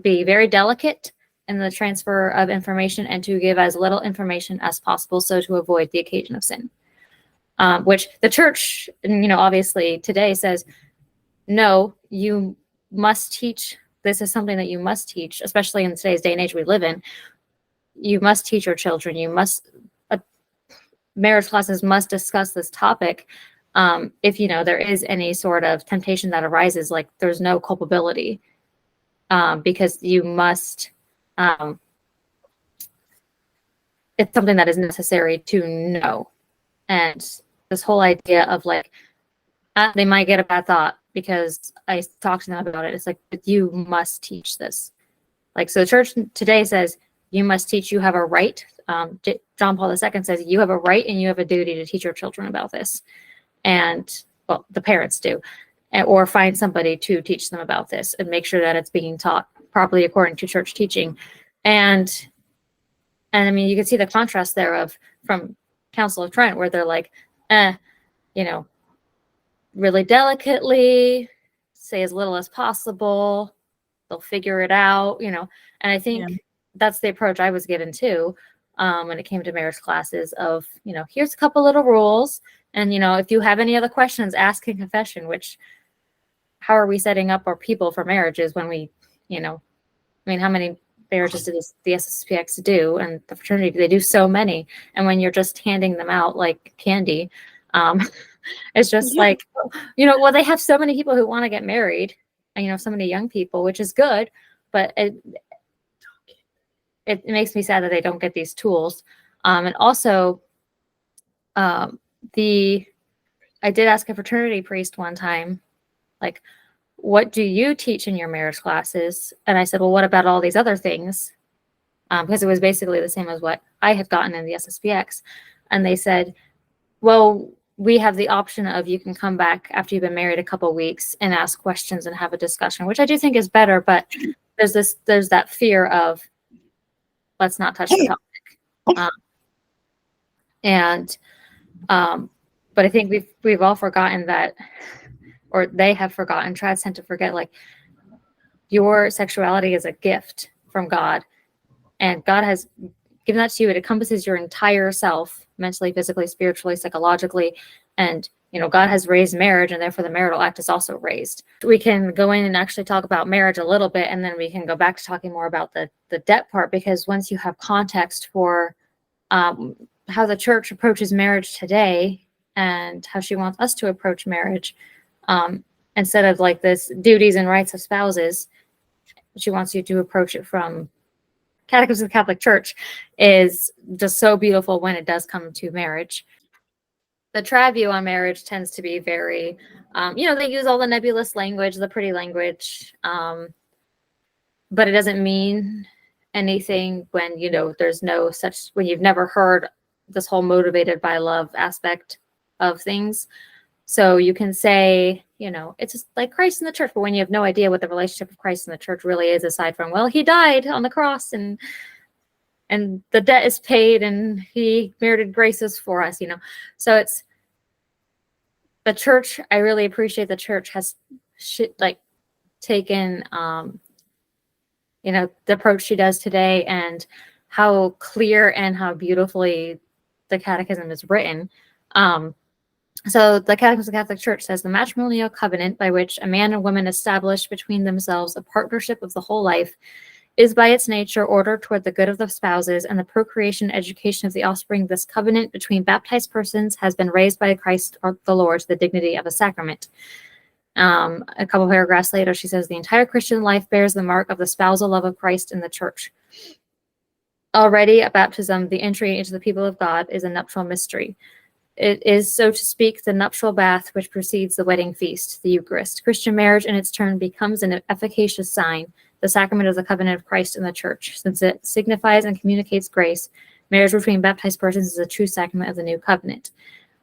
be very delicate in the transfer of information and to give as little information as possible, so to avoid the occasion of sin. Which the church, obviously today says, no, you must teach. This is something that you must teach, especially in today's day and age we live in. You must teach your children. Marriage classes must discuss this topic. If there is any sort of temptation that arises, like there's no culpability, because you must. It's something that is necessary to know. And this whole idea of like, they might get a bad thought because I talked to them about it. It's like, but you must teach this. Like, so the church today says you must teach. You have a right. John Paul II says you have a right and you have a duty to teach your children about this. And well, the parents do, or find somebody to teach them about this and make sure that it's being taught properly according to church teaching. And I mean, you can see the contrast there from Council of Trent, where they're like, really delicately, say as little as possible. They'll figure it out, And I think that's the approach I was given too, when it came to marriage classes of, here's a couple little rules. And, if you have any other questions, ask in confession, which, how are we setting up our people for marriages when we, how many marriages does the SSPX do? And the fraternity, they do so many. And when you're just handing them out like candy, it's just like, well, they have so many people who want to get married, and, so many young people, which is good, but it makes me sad that they don't get these tools. And also, I did ask a fraternity priest one time, like, what do you teach in your marriage classes? And I said, well, what about all these other things? Because it was basically the same as what I had gotten in the SSPX. And they said, well, we have the option of you can come back after you've been married a couple of weeks and ask questions and have a discussion, which I do think is better. But there's that fear of, let's not touch the topic. But I think we've all forgotten that, or they have forgotten, tend to forget, like, your sexuality is a gift from God, and God has given that to you. It encompasses your entire self, mentally, physically, spiritually, psychologically, and God has raised marriage, and therefore the marital act is also raised. We can go in and actually talk about marriage a little bit, and then we can go back to talking more about the debt part, because once you have context for how the church approaches marriage today and how she wants us to approach marriage, instead of like this duties and rights of spouses, she wants you to approach it from Catechism of the Catholic Church, is just so beautiful when it does come to marriage. The trad view on marriage tends to be very, they use all the nebulous language, the pretty language, but it doesn't mean anything when, there's no such, when you've never heard this whole motivated by love aspect of things. So you can say, it's just like Christ in the church, but when you have no idea what the relationship of Christ in the church really is, aside from, well, he died on the cross and the debt is paid and he merited graces for us, So it's the church. I really appreciate the church has taken, the approach she does today, and how clear and how beautifully the catechism is written. So the Catechism of the Catholic Church says the matrimonial covenant by which a man and woman establish between themselves a partnership of the whole life is by its nature ordered toward the good of the spouses and the procreation and education of the offspring. This covenant between baptized persons has been raised by Christ or the Lord to the dignity of a sacrament. A couple paragraphs later, she says, the entire Christian life bears the mark of the spousal love of Christ in the church. Already at baptism, the entry into the people of God is a nuptial mystery. It is, so to speak, the nuptial bath which precedes the wedding feast, the Eucharist. Christian marriage, in its turn, becomes an efficacious sign, the sacrament of the covenant of Christ in the church. Since it signifies and communicates grace, marriage between baptized persons is a true sacrament of the new covenant.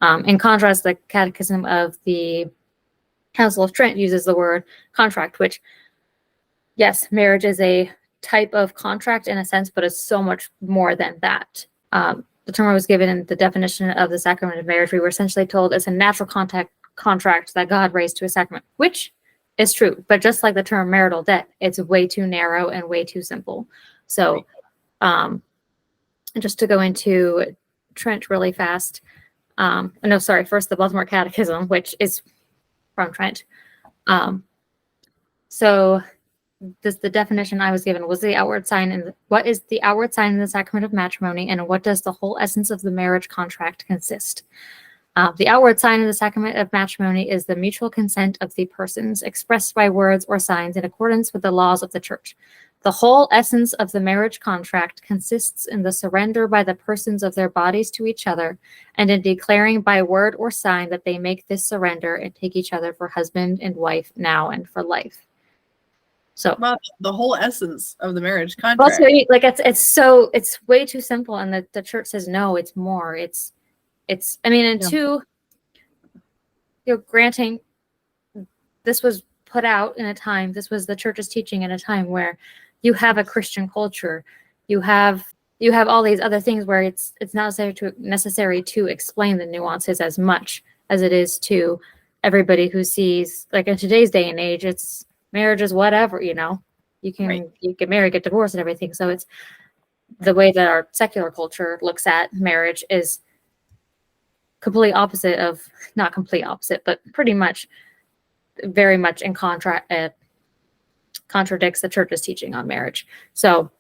In contrast, the Catechism of the Council of Trent uses the word contract, which, yes, marriage is a type of contract in a sense, but it's so much more than that. The term I was given in the definition of the sacrament of marriage, we were essentially told it's a natural contract that God raised to a sacrament, which is true. But just like the term marital debt, it's way too narrow and way too simple. So just to go into Trent really fast. First the Baltimore Catechism, which is from Trent. So the definition I was given was the outward sign, and what is the outward sign in the sacrament of matrimony, and what does the whole essence of the marriage contract consist? The outward sign of the sacrament of matrimony is the mutual consent of the persons, expressed by words or signs in accordance with the laws of the church. The whole essence of the marriage contract consists in the surrender by the persons of their bodies to each other, and in declaring by word or sign that they make this surrender and take each other for husband and wife now and for life. So, well, the whole essence of the marriage contract. Also, like it's way too simple, and the church says no, it's more. Two, granting this was put out in a time. This was the church's teaching in a time where you have a Christian culture, you have all these other things where it's not necessary to explain the nuances as much as it is to everybody who sees, like in today's day and age, it's marriage is whatever, you can you get married, get divorced, and everything. So it's the way that our secular culture looks at marriage is complete opposite of, not complete opposite, but pretty much very much in contradicts the church's teaching on marriage. So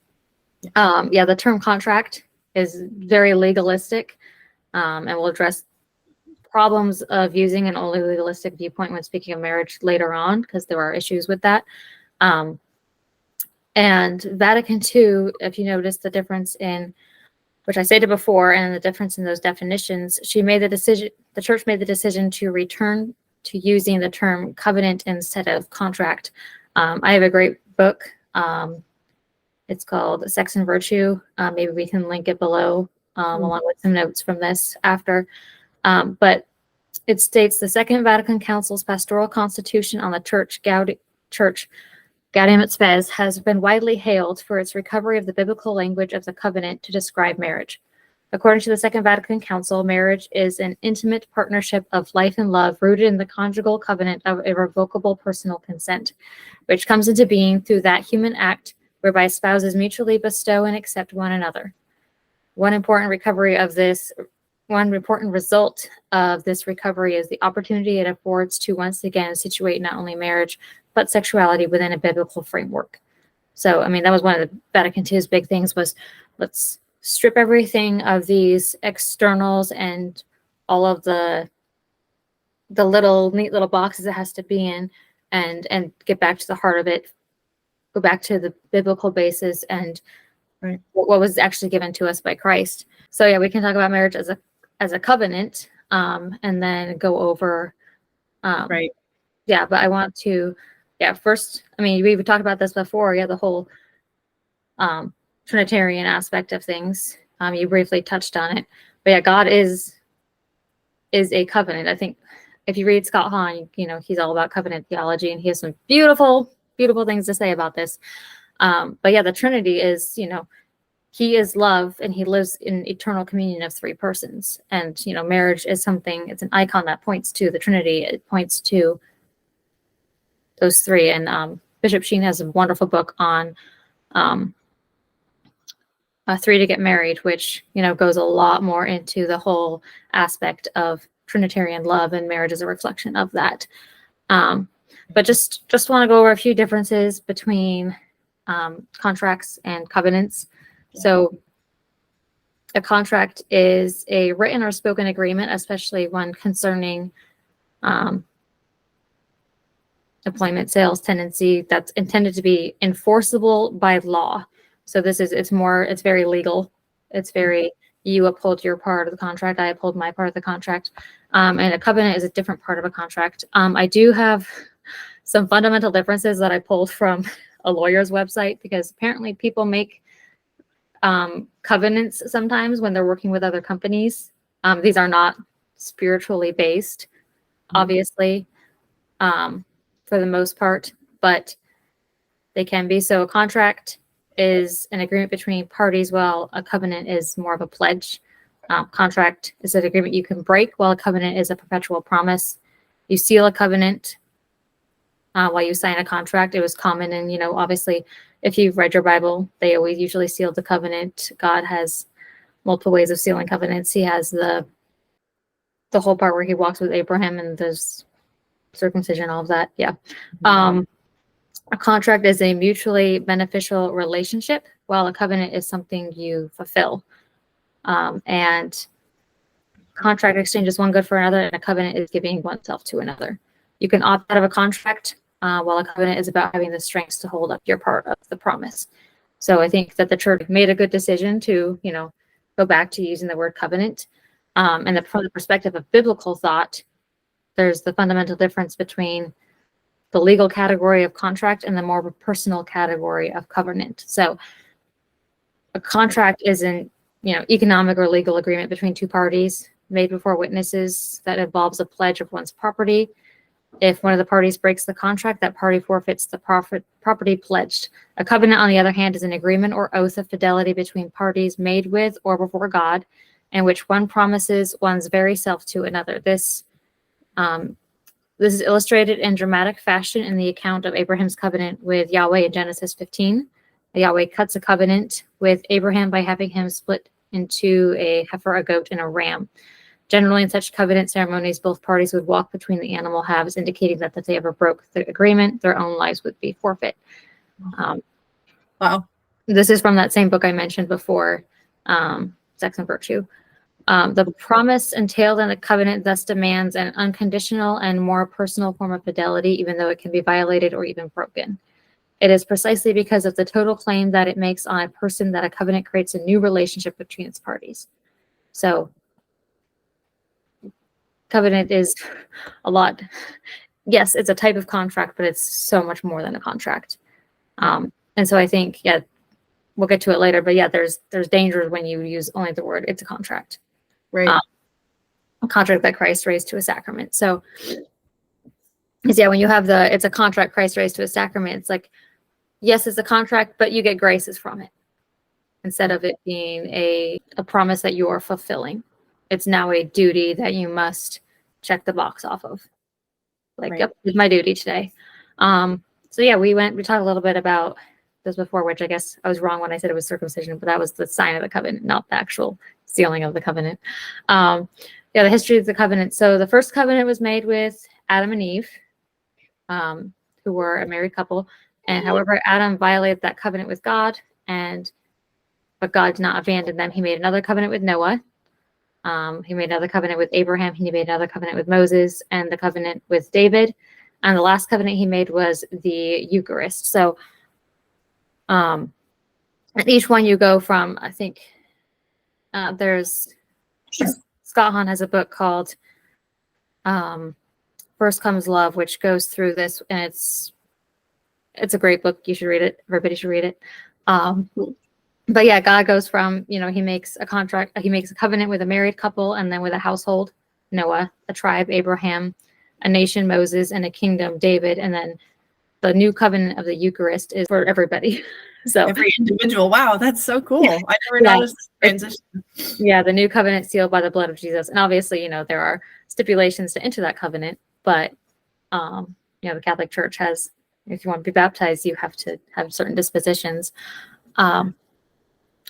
the term contract is very legalistic, and we'll address problems of using an only legalistic viewpoint when speaking of marriage later on, because there are issues with that. And Vatican II, if you notice the difference in, which I stated before, and the difference in those definitions, the church made the decision to return to using the term covenant instead of contract. I have a great book. It's called Sex and Virtue. Maybe we can link it below, along with some notes from this after. But it states the Second Vatican Council's pastoral constitution on the Church, Gaudium et Spes, has been widely hailed for its recovery of the biblical language of the covenant to describe marriage. According to the Second Vatican Council, marriage is an intimate partnership of life and love rooted in the conjugal covenant of irrevocable personal consent, which comes into being through that human act whereby spouses mutually bestow and accept one another. One important result of this recovery is the opportunity it affords to once again situate not only marriage, but sexuality within a biblical framework. So, that was one of the Vatican II's big things, was let's strip everything of these externals and all of the neat little boxes it has to be in, and get back to the heart of it, go back to the biblical basis and what was actually given to us by Christ. So we can talk about marriage as a covenant, and then go over, but I want to, first, we've talked about this before, the whole Trinitarian aspect of things. You briefly touched on it, but God is a covenant. I think if you read Scott Hahn, he's all about covenant theology, and he has some beautiful, beautiful things to say about this. But the Trinity is, he is love, and he lives in eternal communion of three persons. And, marriage is something, it's an icon that points to the Trinity. It points to those three. And Bishop Sheen has a wonderful book on Three to Get Married, which, goes a lot more into the whole aspect of Trinitarian love, and marriage is a reflection of that. But just want to go over a few differences between contracts and covenants. So a contract is a written or spoken agreement, especially one concerning employment, sales, tenancy that's intended to be enforceable by law. So it's very legal. It's very, you uphold your part of the contract, I uphold my part of the contract. And a covenant is a different part of a contract. I do have some fundamental differences that I pulled from a lawyer's website, because apparently people make covenants sometimes when they're working with other companies. These are not spiritually based, obviously, for the most part, but they can be. So a contract is an agreement between parties, while a covenant is more of a pledge. Contract is an agreement you can break, while a covenant is a perpetual promise. You seal a covenant while you sign a contract. It was common, and obviously, if you've read your Bible, they always usually sealed the covenant. God has multiple ways of sealing covenants. He has the whole part where he walks with Abraham, and there's circumcision, all of that. Yeah. A contract is a mutually beneficial relationship, while a covenant is something you fulfill. And contract exchange is one good for another, and a covenant is giving oneself to another. You can opt out of a contract, while a covenant is about having the strength to hold up your part of the promise. So I think that the church made a good decision to, go back to using the word covenant. And from the perspective of biblical thought, there's the fundamental difference between the legal category of contract and the more personal category of covenant. So a contract is an economic or legal agreement between two parties made before witnesses that involves a pledge of one's property. If one of the parties breaks the contract, that party forfeits the property pledged. A covenant, on the other hand, is an agreement or oath of fidelity between parties made with or before God, in which one promises one's very self to another. This is illustrated in dramatic fashion in the account of Abraham's covenant with Yahweh in Genesis 15. Yahweh cuts a covenant with Abraham by having him split into a heifer, a goat, and a ram. Generally, in such covenant ceremonies, both parties would walk between the animal halves, indicating that if they ever broke the agreement, their own lives would be forfeit. Wow. This is from that same book I mentioned before, Sex and Virtue. The promise entailed in the covenant thus demands an unconditional and more personal form of fidelity, even though it can be violated or even broken. It is precisely because of the total claim that it makes on a person that a covenant creates a new relationship between its parties. So covenant is a lot. Yes, it's a type of contract, but it's so much more than a contract. And so I think, we'll get to it later, but there's dangers when you use only the word, it's a contract. Right. A contract that Christ raised to a sacrament. So, when you have it's a contract Christ raised to a sacrament, it's like, yes, it's a contract, but you get graces from it. Instead of it being a promise that you are fulfilling, it's now a duty that you must check the box off of. Like, yep, it's my duty today. We talked a little bit about this before, which I guess I was wrong when I said it was circumcision, but that was the sign of the covenant, not the actual sealing of the covenant. The history of the covenant. So the first covenant was made with Adam and Eve, who were a married couple. And however, Adam violated that covenant with God, but God did not abandon them. He made another covenant with Noah. He made another covenant with Abraham. He made another covenant with Moses, and the covenant with David. And the last covenant he made was the Eucharist. So, and each one you go from, I think, Scott Hahn has a book called First Comes Love, which goes through this, and it's a great book. You should read it. Everybody should read it. But God goes from, he makes a contract, he makes a covenant with a married couple, and then with a household, Noah, a tribe, Abraham, a nation, Moses, and a kingdom, David. And then the new covenant of the Eucharist is for everybody. So every individual. Wow, that's so cool. I never noticed this transition. The new covenant sealed by the blood of Jesus. And obviously, there are stipulations to enter that covenant, but the Catholic Church has, if you want to be baptized, you have to have certain dispositions. But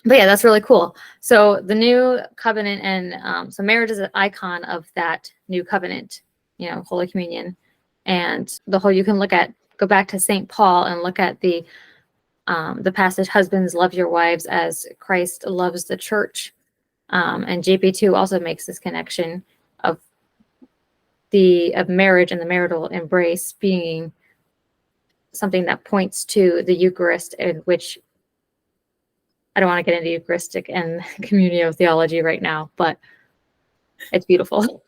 that's really cool. So the new covenant, and so marriage is an icon of that new covenant, Holy Communion. And you can go back to St. Paul and look at the passage, husbands, love your wives as Christ loves the church. And JP2 also makes this connection of marriage and the marital embrace being something that points to the Eucharist, in which I don't want to get into Eucharistic and communio theology right now, but it's beautiful.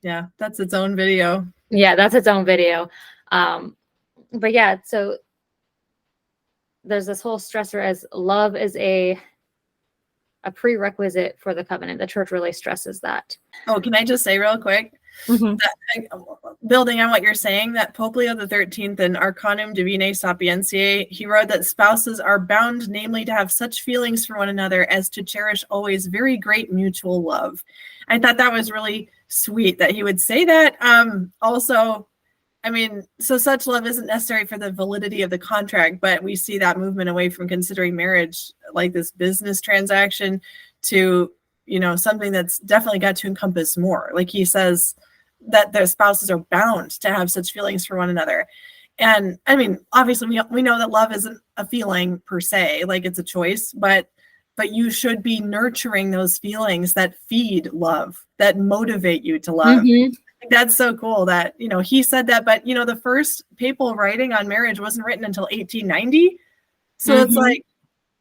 Yeah, that's its own video. Yeah, that's its own video. But yeah, so there's this whole stressor as love is a prerequisite for the covenant. The church really stresses that. Oh, can I just say real quick? Mm-hmm. That, building on what you're saying, that Pope Leo XIII in Arcanum Divinae Sapientiae, he wrote that spouses are bound, namely, to have such feelings for one another as to cherish always very great mutual love. I thought that was really sweet that he would say that. Also, I mean, so such love isn't necessary for the validity of the contract, but we see that movement away from considering marriage like this business transaction to, something that's definitely got to encompass more. Like he says that their spouses are bound to have such feelings for one another. And I mean, obviously we know that love isn't a feeling per se, like it's a choice, but you should be nurturing those feelings that feed love, that motivate you to love. Mm-hmm. That's so cool that, he said that, but the first papal writing on marriage wasn't written until 1890. So It's like,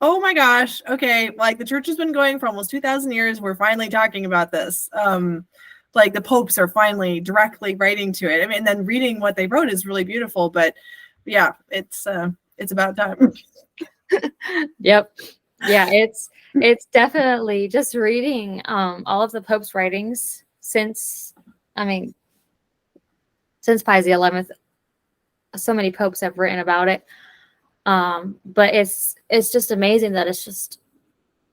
oh my gosh. Okay. Like the church has been going for almost 2000 years. We're finally talking about this. Like the popes are finally directly writing to it. I mean, and then reading what they wrote is really beautiful, but yeah, it's about time. Yep. Yeah. It's definitely just reading, all of the Pope's writings since Pius XI, so many popes have written about it. But it's just amazing that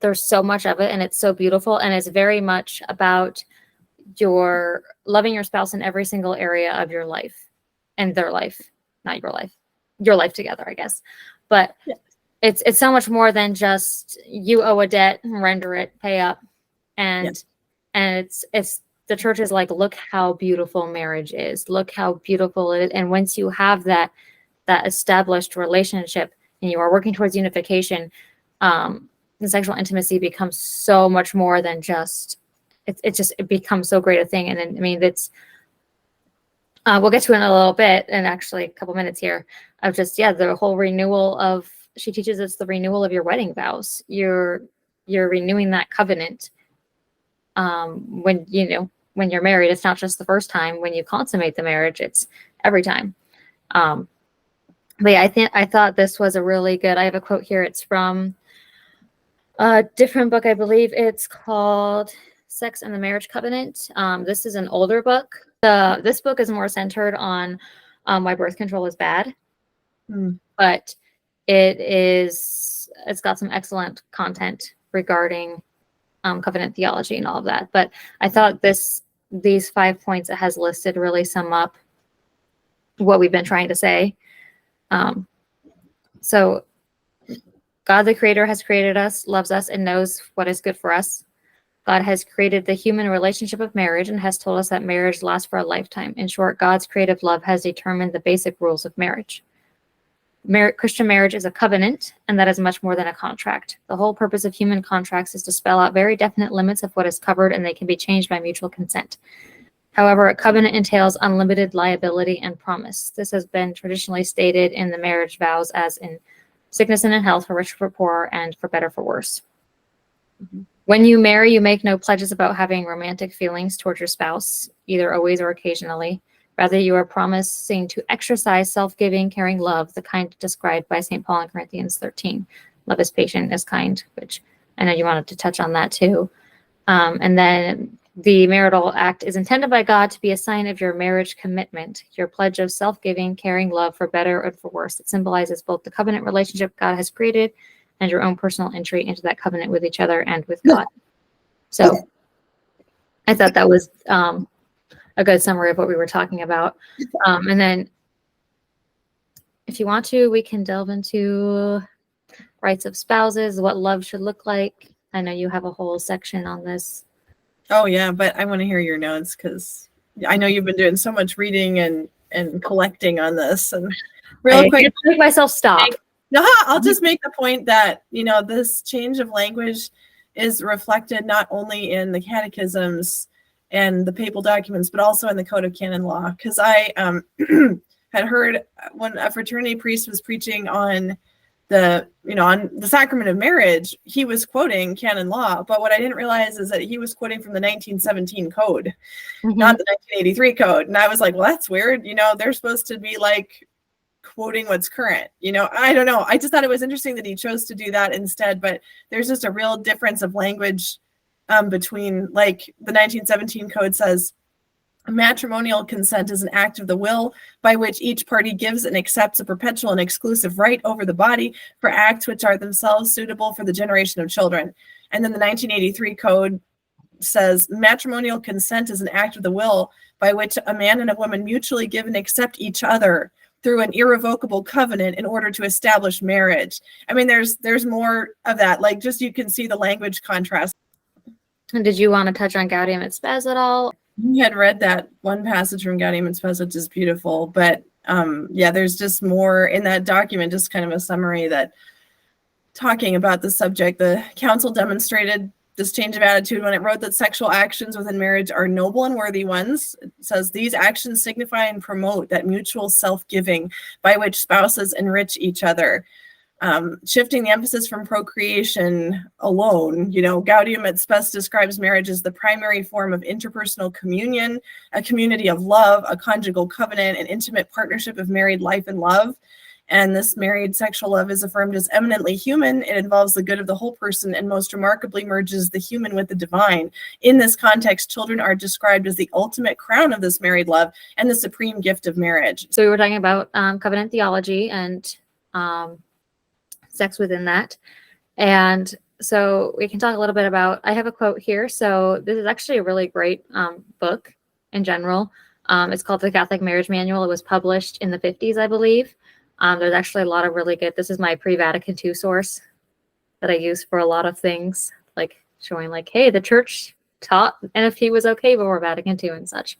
there's so much of it, and it's so beautiful, and it's very much about your loving your spouse in every single area of your life and their life, not your life together, I guess. But yeah. It's so much more than just you owe a debt, render it, pay up. And it's the church is like, look how beautiful marriage is. Look how beautiful it is. And once you have that established relationship and you are working towards unification, the sexual intimacy becomes so much more than just, it becomes so great a thing. And then, I mean, we'll get to it in a little bit, and actually a couple minutes here, of just, the whole renewal of, she teaches us the renewal of your wedding vows. You're renewing that covenant. When you're married, it's not just the first time. When you consummate the marriage, it's every time. But yeah, I thought this was a really good, I have a quote here. It's from a different book. I believe it's called Sex and the Marriage Covenant. This is an older book. This book is more centered on why birth control is bad. But it's got some excellent content regarding covenant theology and all of that. But I thought these 5 points it has listed really sum up what we've been trying to say. So God the Creator has created us, loves us, and knows what is good for us. God has created the human relationship of marriage and has told us that marriage lasts for a lifetime. In short, God's creative love has determined the basic rules of marriage. Christian marriage is a covenant, and that is much more than a contract. The whole purpose of human contracts is to spell out very definite limits of what is covered, and they can be changed by mutual consent. However, a covenant entails unlimited liability and promise. This has been traditionally stated in the marriage vows as in sickness and in health, for rich, for poor, and for better, for worse. When you marry, you make no pledges about having romantic feelings towards your spouse, either always or occasionally. Rather, you are promising to exercise self-giving, caring love, the kind described by St. Paul in Corinthians 13. Love is patient, is kind, which I know you wanted to touch on that too. And then the marital act is intended by God to be a sign of your marriage commitment, your pledge of self-giving, caring love for better and for worse. It symbolizes both the covenant relationship God has created and your own personal entry into that covenant with each other and with God. So I thought that was a good summary of what we were talking about. And then if you want to, we can delve into rights of spouses, what love should look like. I know you have a whole section on this. Oh yeah, but I want to hear your notes because I know you've been doing so much reading and collecting on this. And real quick, make myself stop. No, I'll just make the point that, this change of language is reflected not only in the catechisms and the papal documents, but also in the Code of Canon Law. Because I have had heard when a fraternity priest was preaching on on the sacrament of marriage, he was quoting canon law. But what I didn't realize is that he was quoting from the 1917 code, not the 1983 code. And I was like, well, that's weird. They're supposed to be like quoting what's current. I don't know. I just thought it was interesting that he chose to do that instead. But there's just a real difference of language between, like, the 1917 code says, matrimonial consent is an act of the will by which each party gives and accepts a perpetual and exclusive right over the body for acts which are themselves suitable for the generation of children. And then the 1983 code says matrimonial consent is an act of the will by which a man and a woman mutually give and accept each other through an irrevocable covenant in order to establish marriage. I mean, there's more of that. Like, just you can see the language contrast. And did you want to touch on Gaudium et Spes at all? We had read that one passage from Gaudium et Spes, which is beautiful, but there's just more in that document, just kind of a summary that talking about the subject. The council demonstrated this change of attitude when it wrote that sexual actions within marriage are noble and worthy ones. It says these actions signify and promote that mutual self-giving by which spouses enrich each other. Shifting the emphasis from procreation alone, Gaudium et Spes describes marriage as the primary form of interpersonal communion, a community of love, a conjugal covenant, an intimate partnership of married life and love. And this married sexual love is affirmed as eminently human. It involves the good of the whole person and most remarkably merges the human with the divine. In this context, children are described as the ultimate crown of this married love and the supreme gift of marriage. So we were talking about covenant theology and sex within that. And so we can talk a little bit about, I have a quote here. So this is actually a really great book in general. It's called The Catholic Marriage Manual. It was published in the 50s, I believe. There's actually a lot of really good, this is my pre-Vatican II source that I use for a lot of things, like showing like, hey, the church taught NFT was okay before Vatican II and such.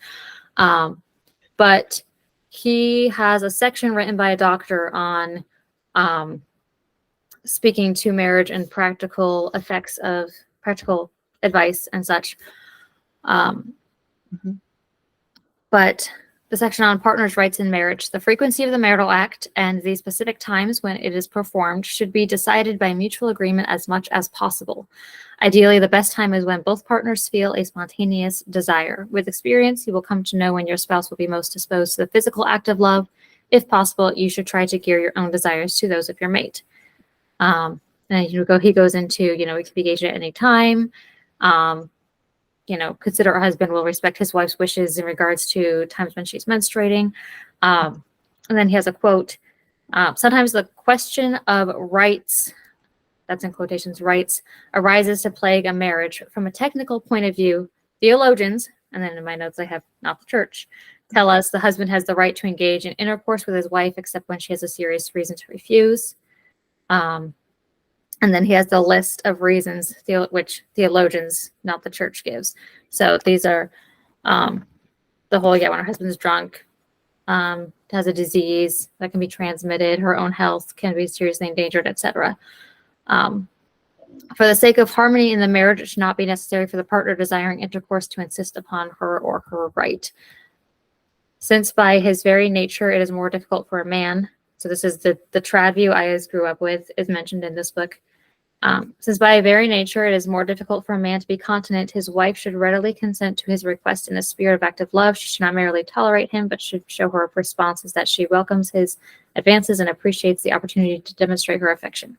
But he has a section written by a doctor on speaking to marriage and practical effects of practical advice and such. But the section on partners' rights in marriage, the frequency of the marital act and the specific times when it is performed should be decided by mutual agreement as much as possible. Ideally, the best time is when both partners feel a spontaneous desire. With experience, you will come to know when your spouse will be most disposed to the physical act of love. If possible, you should try to gear your own desires to those of your mate. And he goes into, it can be engaged at any time. Consider a husband will respect his wife's wishes in regards to times when she's menstruating. And then he has a quote, sometimes the question of rights, that's in quotations, rights, arises to plague a marriage. From a technical point of view, theologians, and then in my notes I have not the church, tell us the husband has the right to engage in intercourse with his wife except when she has a serious reason to refuse. And then he has the list of reasons which theologians, not the church, gives. So these are the whole, when her husband's drunk, has a disease that can be transmitted, her own health can be seriously endangered, etc. For the sake of harmony in the marriage, it should not be necessary for the partner desiring intercourse to insist upon her or her right. Since by his very nature it is more difficult for a man, so this is the trad view I grew up with, is mentioned in this book. Since by very nature it is more difficult for a man to be continent, his wife should readily consent to his request in a spirit of active love. She should not merely tolerate him, but should show her responses that she welcomes his advances and appreciates the opportunity to demonstrate her affection.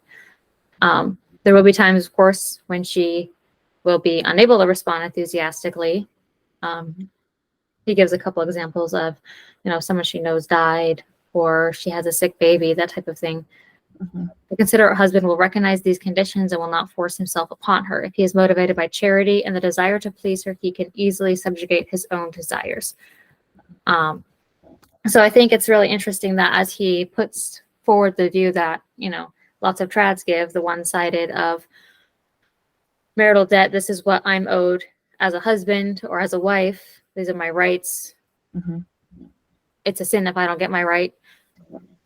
There will be times, of course, when she will be unable to respond enthusiastically. He gives a couple examples of, someone she knows died, or she has a sick baby, that type of thing. The considerate husband will recognize these conditions and will not force himself upon her. If he is motivated by charity and the desire to please her, he can easily subjugate his own desires. So I think it's really interesting that as he puts forward the view that, lots of trads give, the one-sided of marital debt, this is what I'm owed as a husband or as a wife, these are my rights. It's a sin if I don't get my right.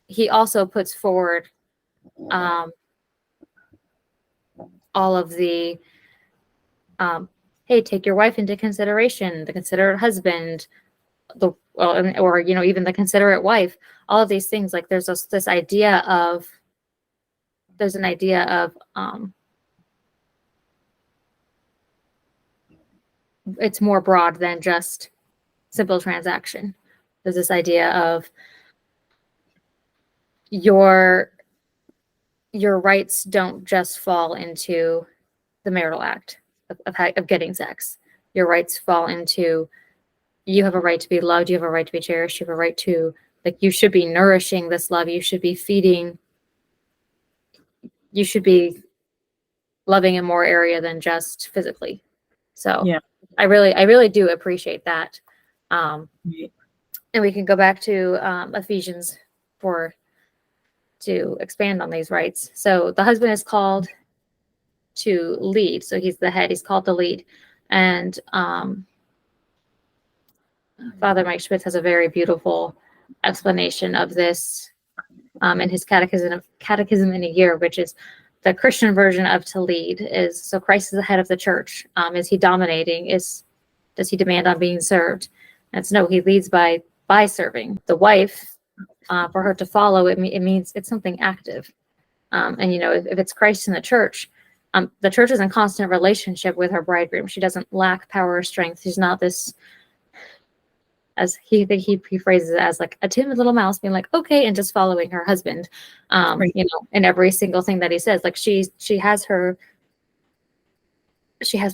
He also puts forward all of the hey, take your wife into consideration, the considerate husband, or even the considerate wife, all of these things, like there's this idea of it's more broad than just simple transaction. There's this idea of your rights don't just fall into the marital act of getting sex. Your rights fall into, you have a right to be loved, you have a right to be cherished, you have a right to, like, you should be nourishing this love, you should be feeding, you should be loving in more area than just physically. So Yeah. I really do appreciate that. Right. And we can go back to Ephesians 4 to expand on these rights. So the husband is called to lead. So he's the head, he's called to lead. And Father Mike Schmitz has a very beautiful explanation of this in his Catechism in a Year, which is the Christian version of to lead. Is so Christ is the head of the church. Is he dominating? Does he demand on being served? And it's no, he leads by serving. The wife, for her to follow, it means it's something active. And if it's Christ in the church is in constant relationship with her bridegroom. She doesn't lack power or strength. She's not this, as he phrases it, as like a timid little mouse being like, okay, and just following her husband, Right. in every single thing that he says. Like she has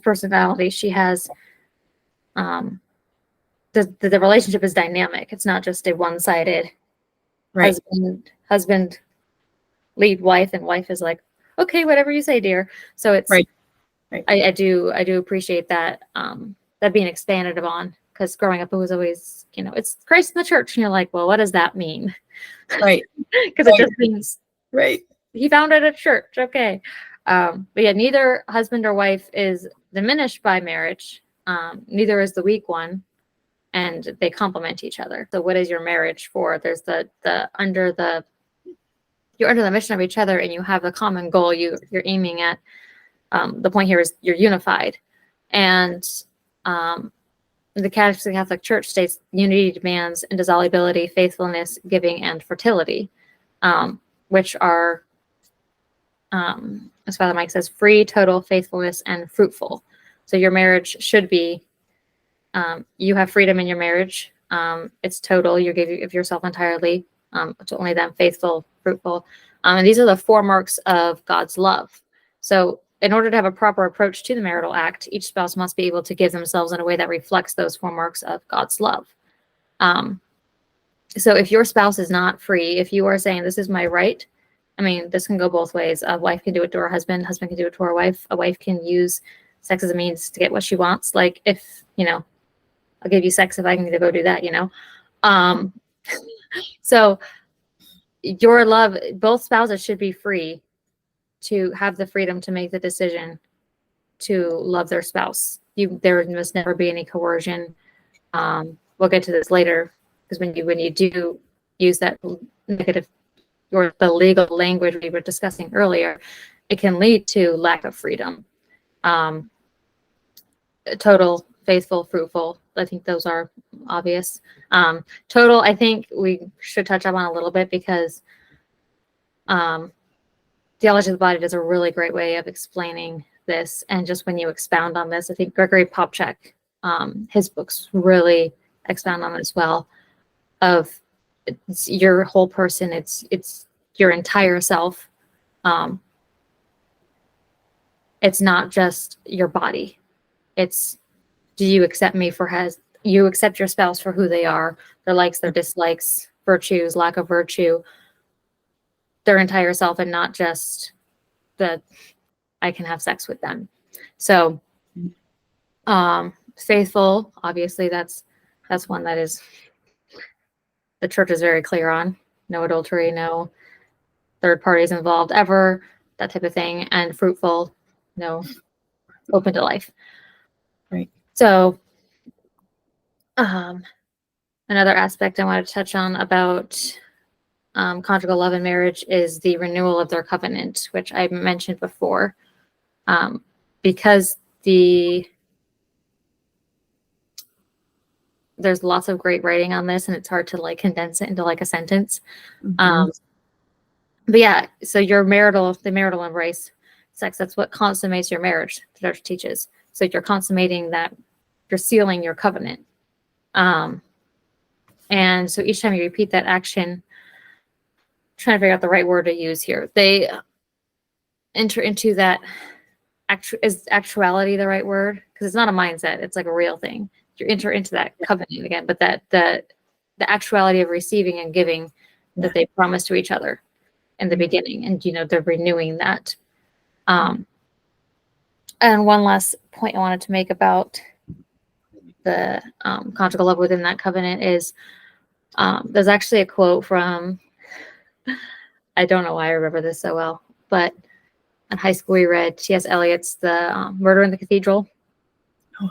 personality. She has, the relationship is dynamic. It's not just a one-sided Right. husband lead wife, and wife is like, okay, whatever you say, dear. So it's Right. I do appreciate that that being expanded upon, because growing up it was always, it's Christ in the church, and you're like, well, what does that mean? Right. Because it just means Right. he founded a church. Okay. But yeah, neither husband or wife is diminished by marriage. Neither is the weak one, and they complement each other. So what is your marriage for? There's you're under the mission of each other, and you have a common goal you're aiming at. The point here is you're unified. And the Catholic Church states unity demands indissolubility, faithfulness, giving, and fertility, which are, as Father Mike says, free, total, faithfulness, and fruitful. So your marriage should be, you have freedom in your marriage. It's total. You give of yourself entirely to only them, faithful, fruitful. And these are the 4 marks of God's love. So in order to have a proper approach to the marital act, each spouse must be able to give themselves in a way that reflects those 4 marks of God's love. So if your spouse is not free, if you are saying, this is my right, I mean, this can go both ways. A wife can do it to her husband can do it to her wife. A wife can use sex as a means to get what she wants. Like, if, I'll give you sex if I can go do that, So your love, both spouses should be free to have the freedom to make the decision to love their spouse. There must never be any coercion. We'll get to this later, because when you do use that negative or the legal language we were discussing earlier, it can lead to lack of freedom. Total, faithful, fruitful, I think those are obvious. Total, I think we should touch up on a little bit, because Theology of the Body does a really great way of explaining this. And just when you expound on this, I think Gregory Popchak, his books really expound on this well, of it's your whole person, it's your entire self. It's not just your body. It's, do you accept me you accept your spouse for who they are, their likes, their dislikes, virtues, lack of virtue, their entire self, and not just that I can have sex with them. So faithful, obviously that's one that is, the church is very clear on. No adultery, no third parties involved ever, that type of thing. And fruitful, no, open to life. Right. So another aspect I want to touch on about conjugal love and marriage is the renewal of their covenant, which I mentioned before, because there's lots of great writing on this, and it's hard to like condense it into like a sentence. Mhm. But yeah, so the marital embrace sex, that's what consummates your marriage, the church teaches. So you're consummating that, you're sealing your covenant. And so each time you repeat that action, trying to figure out the right word to use here, they enter into that is actuality the right word? Because it's not a mindset, it's like a real thing. You enter into that covenant again, but that the actuality of receiving and giving that they promise to each other in the beginning, and they're renewing that. And one last point I wanted to make about the conjugal love within that covenant is there's actually a quote from, I don't know why I remember this so well, but in high school we read T.S. Eliot's The Murder in the Cathedral. Oh.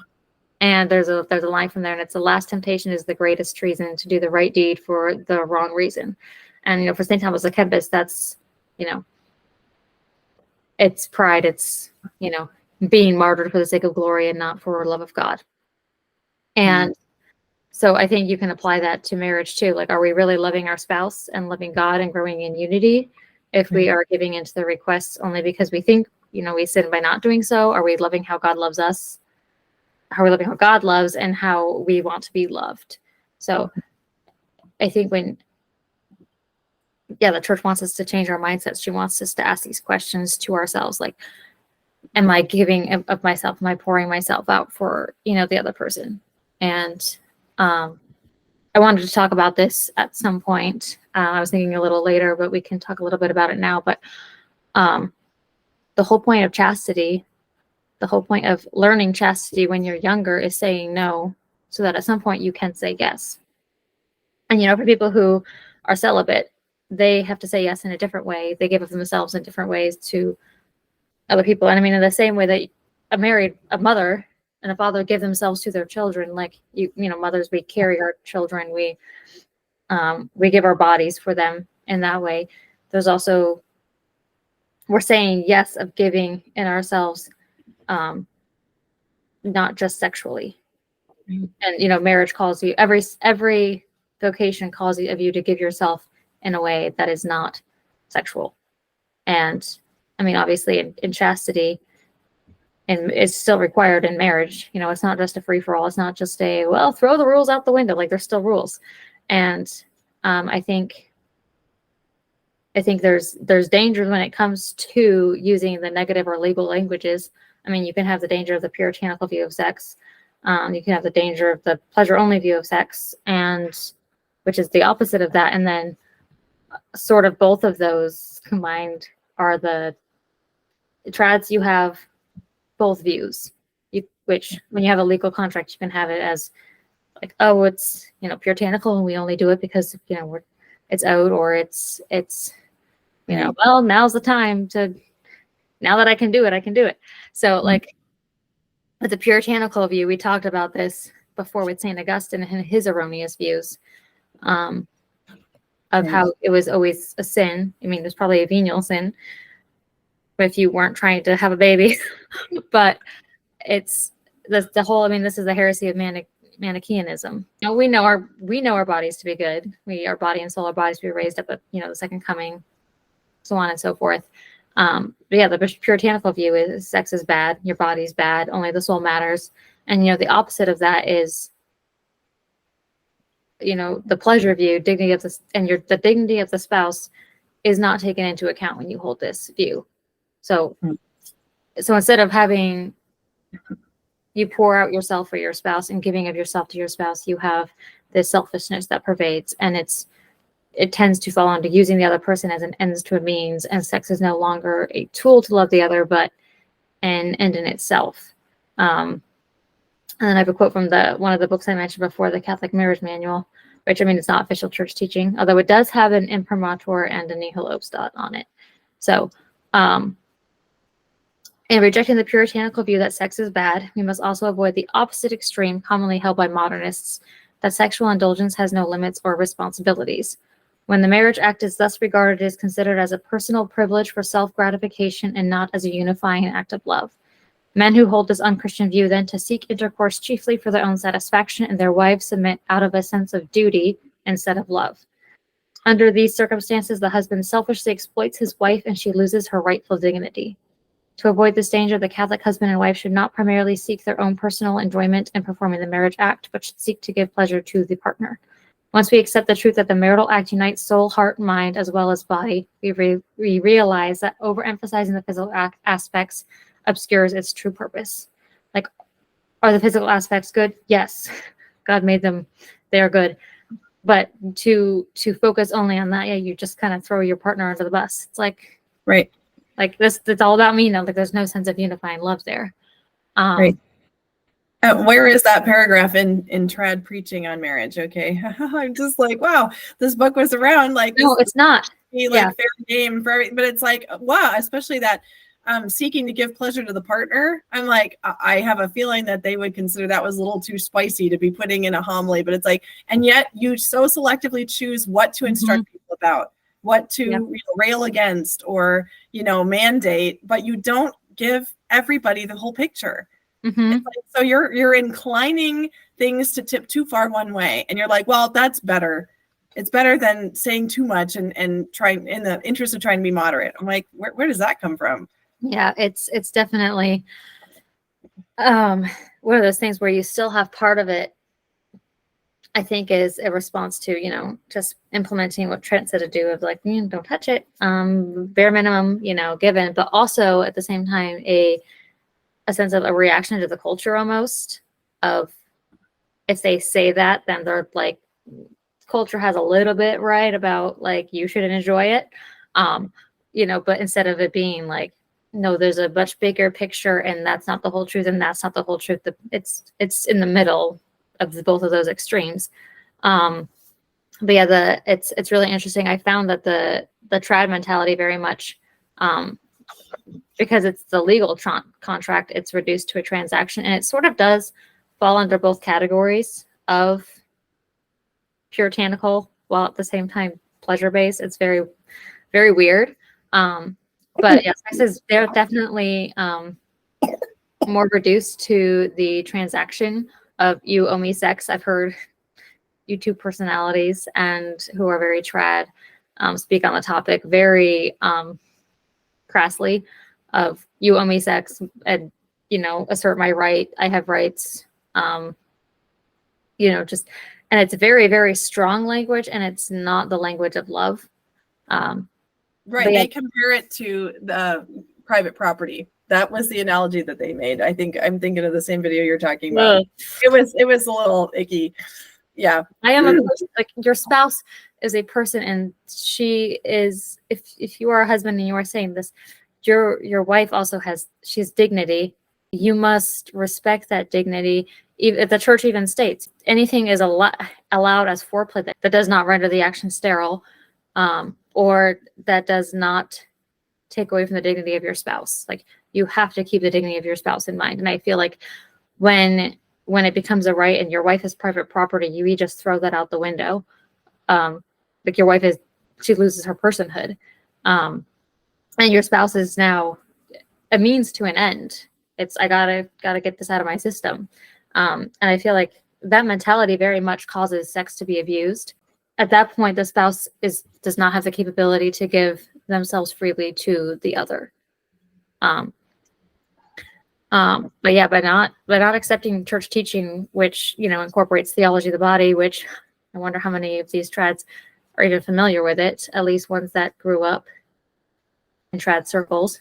And there's a line from there, and it's, the last temptation is the greatest treason, to do the right deed for the wrong reason. And for St. Thomas a Kempis, that's it's pride, it's being martyred for the sake of glory and not for love of God. And so I think you can apply that to marriage too. Like, are we really loving our spouse and loving God and growing in unity if we are giving into the requests only because we think we sin by not doing so? Are we loving how God loves us? How are we loving how God loves and how we want to be loved? So I think the church wants us to change our mindsets. She wants us to ask these questions to ourselves, like, am I giving of myself? Am I pouring myself out for the other person? And I wanted to talk about this at some point. I was thinking a little later, but we can talk a little bit about it now. But the whole point of chastity, the whole point of learning chastity when you're younger is saying no, so that at some point you can say yes. And for people who are celibate, they have to say yes in a different way. They give of themselves in different ways to other people. And I mean, in the same way that a mother and a father give themselves to their children, like mothers, we carry our children, we give our bodies for them in that way. There's also, we're saying yes of giving in ourselves, not just sexually. And marriage calls you, every vocation calls you to give yourself in a way that is not sexual. And I mean, obviously in chastity, and it's still required in marriage. It's not just a free-for-all. It's not just throw the rules out the window. Like, there's still rules. And I think there's dangers when it comes to using the negative or legal languages. I mean, you can have the danger of the puritanical view of sex. You can have the danger of the pleasure-only view of sex, and which is the opposite of that. And then sort of both of those combined are the trads. You have both views, which when you have a legal contract, you can have it as like, oh, it's puritanical and we only do it because it's out, or it's well, now's the time to, now that I can do it. So like with the puritanical view, we talked about this before with St. Augustine and his erroneous views of how it was always a sin. I mean, there's probably a venial sin if you weren't trying to have a baby, but it's the whole, I mean, this is the heresy of Manichaeanism. We know our bodies to be good. Our body and soul, our bodies to be raised up at the second coming, so on and so forth. But yeah, the puritanical view is sex is bad, your body's bad, only the soul matters. And the opposite of that is the pleasure view, dignity of the dignity of the spouse is not taken into account when you hold this view. So instead of having you pour out yourself for your spouse and giving of yourself to your spouse, you have this selfishness that pervades, and it tends to fall into using the other person as an ends to a means, and sex is no longer a tool to love the other, but an end in itself. And then I have a quote from one of the books I mentioned before, the Catholic Marriage Manual, which, I mean, it's not official church teaching, although it does have an imprimatur and a nihil obstat on it. So, in rejecting the puritanical view that sex is bad, we must also avoid the opposite extreme commonly held by modernists, that sexual indulgence has no limits or responsibilities. When the marriage act is thus regarded, it is considered as a personal privilege for self-gratification and not as a unifying act of love. Men who hold this unchristian view then to seek intercourse chiefly for their own satisfaction, and their wives submit out of a sense of duty instead of love. Under these circumstances, the husband selfishly exploits his wife, and she loses her rightful dignity. To avoid this danger, the Catholic husband and wife should not primarily seek their own personal enjoyment in performing the marriage act, but should seek to give pleasure to the partner. Once we accept the truth that the marital act unites soul, heart, mind, as well as body, we realize that overemphasizing the physical aspects obscures its true purpose. Like, are the physical aspects good? Yes. God made them. They are good. But to focus only on that, yeah, you just kind of throw your partner under the bus. It's like, Right. like this, it's all about me now. Like, there's no sense of unifying love there. Right. Where is that paragraph in trad preaching on marriage? Okay. I'm just like, wow, this book was around. Like, No, it's not. Like fair game for everything. But it's like, wow, especially that seeking to give pleasure to the partner. I'm like, I have a feeling that they would consider that was a little too spicy to be putting in a homily. But it's like, and yet you so selectively choose what to instruct people about, what to rail against, or mandate, but you don't give everybody the whole picture. Mm-hmm. It's like, so you're inclining things to tip too far one way, and you're like, well, that's better. It's better than saying too much and trying in the interest of trying to be moderate. I'm like, where does that come from? Yeah, it's definitely one of those things where you still have part of it, I think, is a response to, just implementing what Trent said to do of like, don't touch it, bare minimum, given, but also at the same time, a sense of a reaction to the culture almost of, if they say that, then they're like, culture has a little bit right about like, you shouldn't enjoy it. But instead of it being like, no, there's a much bigger picture, and that's not the whole truth, and that's not the whole truth. It's in the middle of both of those extremes. But yeah, it's really interesting. I found that the trad mentality very much, because it's the legal contract, it's reduced to a transaction, and it sort of does fall under both categories of puritanical while at the same time pleasure-based. It's very, very weird. But yes, they're definitely more reduced to the transaction of you owe me sex. I've heard YouTube personalities and who are very trad speak on the topic very crassly of you owe me sex, and assert my right. I have rights. Just, and it's very, very strong language, and it's not the language of love. Right. They compare it to the private property. That was the analogy that they made. I think I'm thinking of the same video you're talking about. It was a little icky. Yeah. I am a person, like your spouse is a person, and she is, if you are a husband and you are saying this, your wife also she has dignity. You must respect that dignity. If the church even states anything is allowed as foreplay that does not render the action sterile, or that does not take away from the dignity of your spouse. Like, you have to keep the dignity of your spouse in mind. And I feel like when it becomes a right and your wife is private property, you just throw that out the window. Like, your wife she loses her personhood. And your spouse is now a means to an end. It's, I gotta get this out of my system. And I feel like that mentality very much causes sex to be abused. At that point, the spouse does not have the capability to give themselves freely to the other. But by not accepting church teaching, which incorporates theology of the body, which I wonder how many of these trads are even familiar with it. At least ones that grew up in trad circles,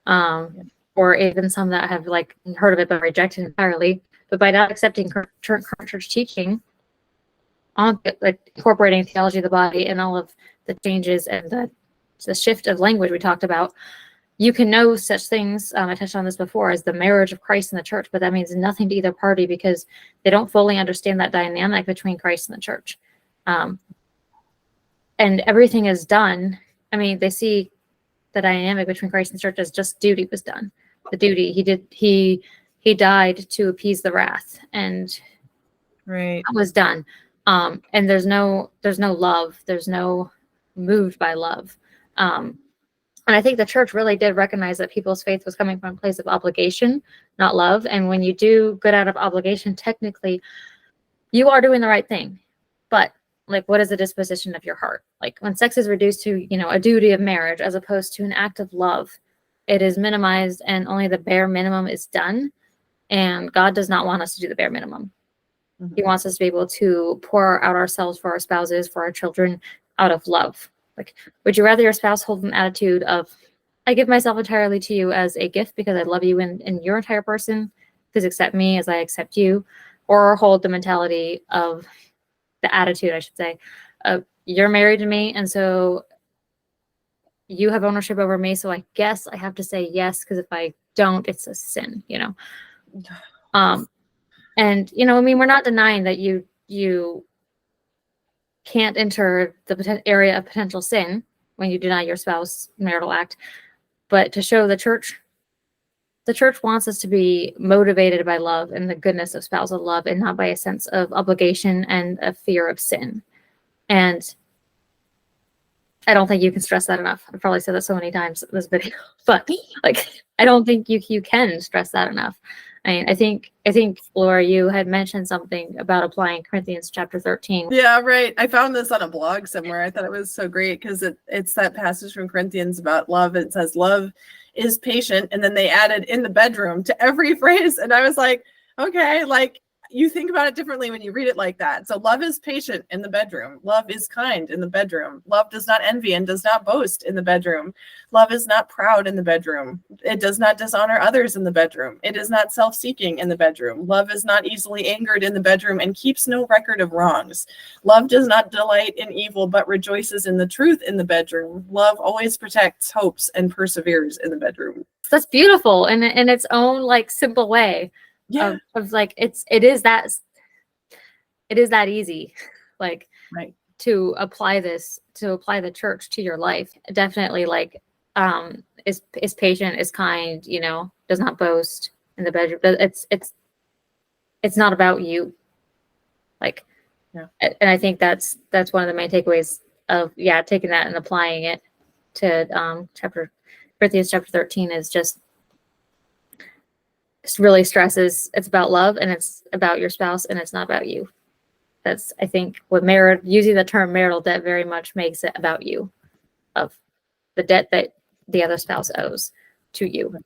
or even some that have like heard of it but rejected entirely. But by not accepting current church teaching, like incorporating theology of the body and all of the changes and the shift of language we talked about, you can know such things, I touched on this before, as the marriage of Christ and the church, but that means nothing to either party because they don't fully understand that dynamic between Christ and the church. And everything is done. I mean, they see the dynamic between Christ and the church as just duty was done. The duty he died to appease the wrath, and right, that was done. And there's no love. There's no moved by love. And I think the church really did recognize that people's faith was coming from a place of obligation, not love. And when you do good out of obligation, technically, you are doing the right thing. But like, what is the disposition of your heart? Like when sex is reduced to, a duty of marriage as opposed to an act of love, it is minimized and only the bare minimum is done. And God does not want us to do the bare minimum. He wants us to be able to pour out ourselves for our spouses, for our children, out of love. Like, would you rather your spouse hold an attitude of, I give myself entirely to you as a gift because I love you and your entire person, please accept me as I accept you, or hold the mentality of the attitude, I should say, of you're married to me, and so you have ownership over me, so I guess I have to say yes, because if I don't, it's a sin, And, we're not denying that you can't enter the area of potential sin when you deny your spouse marital act. But to show the church wants us to be motivated by love and the goodness of spousal love and not by a sense of obligation and a fear of sin. And I don't think you can stress that enough. I've probably said that so many times in this video, but I don't think you can stress that enough. I mean, I think Laura, you had mentioned something about applying Corinthians chapter 13. Yeah, right. I found this on a blog somewhere. I thought it was so great because it's that passage from Corinthians about love. It says love is patient, and then they added in the bedroom to every phrase. And I was like, okay, you think about it differently when you read it like that. So love is patient in the bedroom. Love is kind in the bedroom. Love does not envy and does not boast in the bedroom. Love is not proud in the bedroom. It does not dishonor others in the bedroom. It is not self-seeking in the bedroom. Love is not easily angered in the bedroom and keeps no record of wrongs. Love does not delight in evil, but rejoices in the truth in the bedroom. Love always protects, hopes, and perseveres in the bedroom. That's beautiful in its own simple way. Yeah. Of it is that easy, right, to apply the church to your life. Definitely is patient, is kind, does not boast in the bedroom. But it's not about you. And I think that's one of the main takeaways of taking that and applying it to Corinthians chapter 13 is just really stresses it's about love and it's about your spouse and it's not about you. That's, I think, what using the term marital debt very much makes it about you, of the debt that the other spouse owes to you.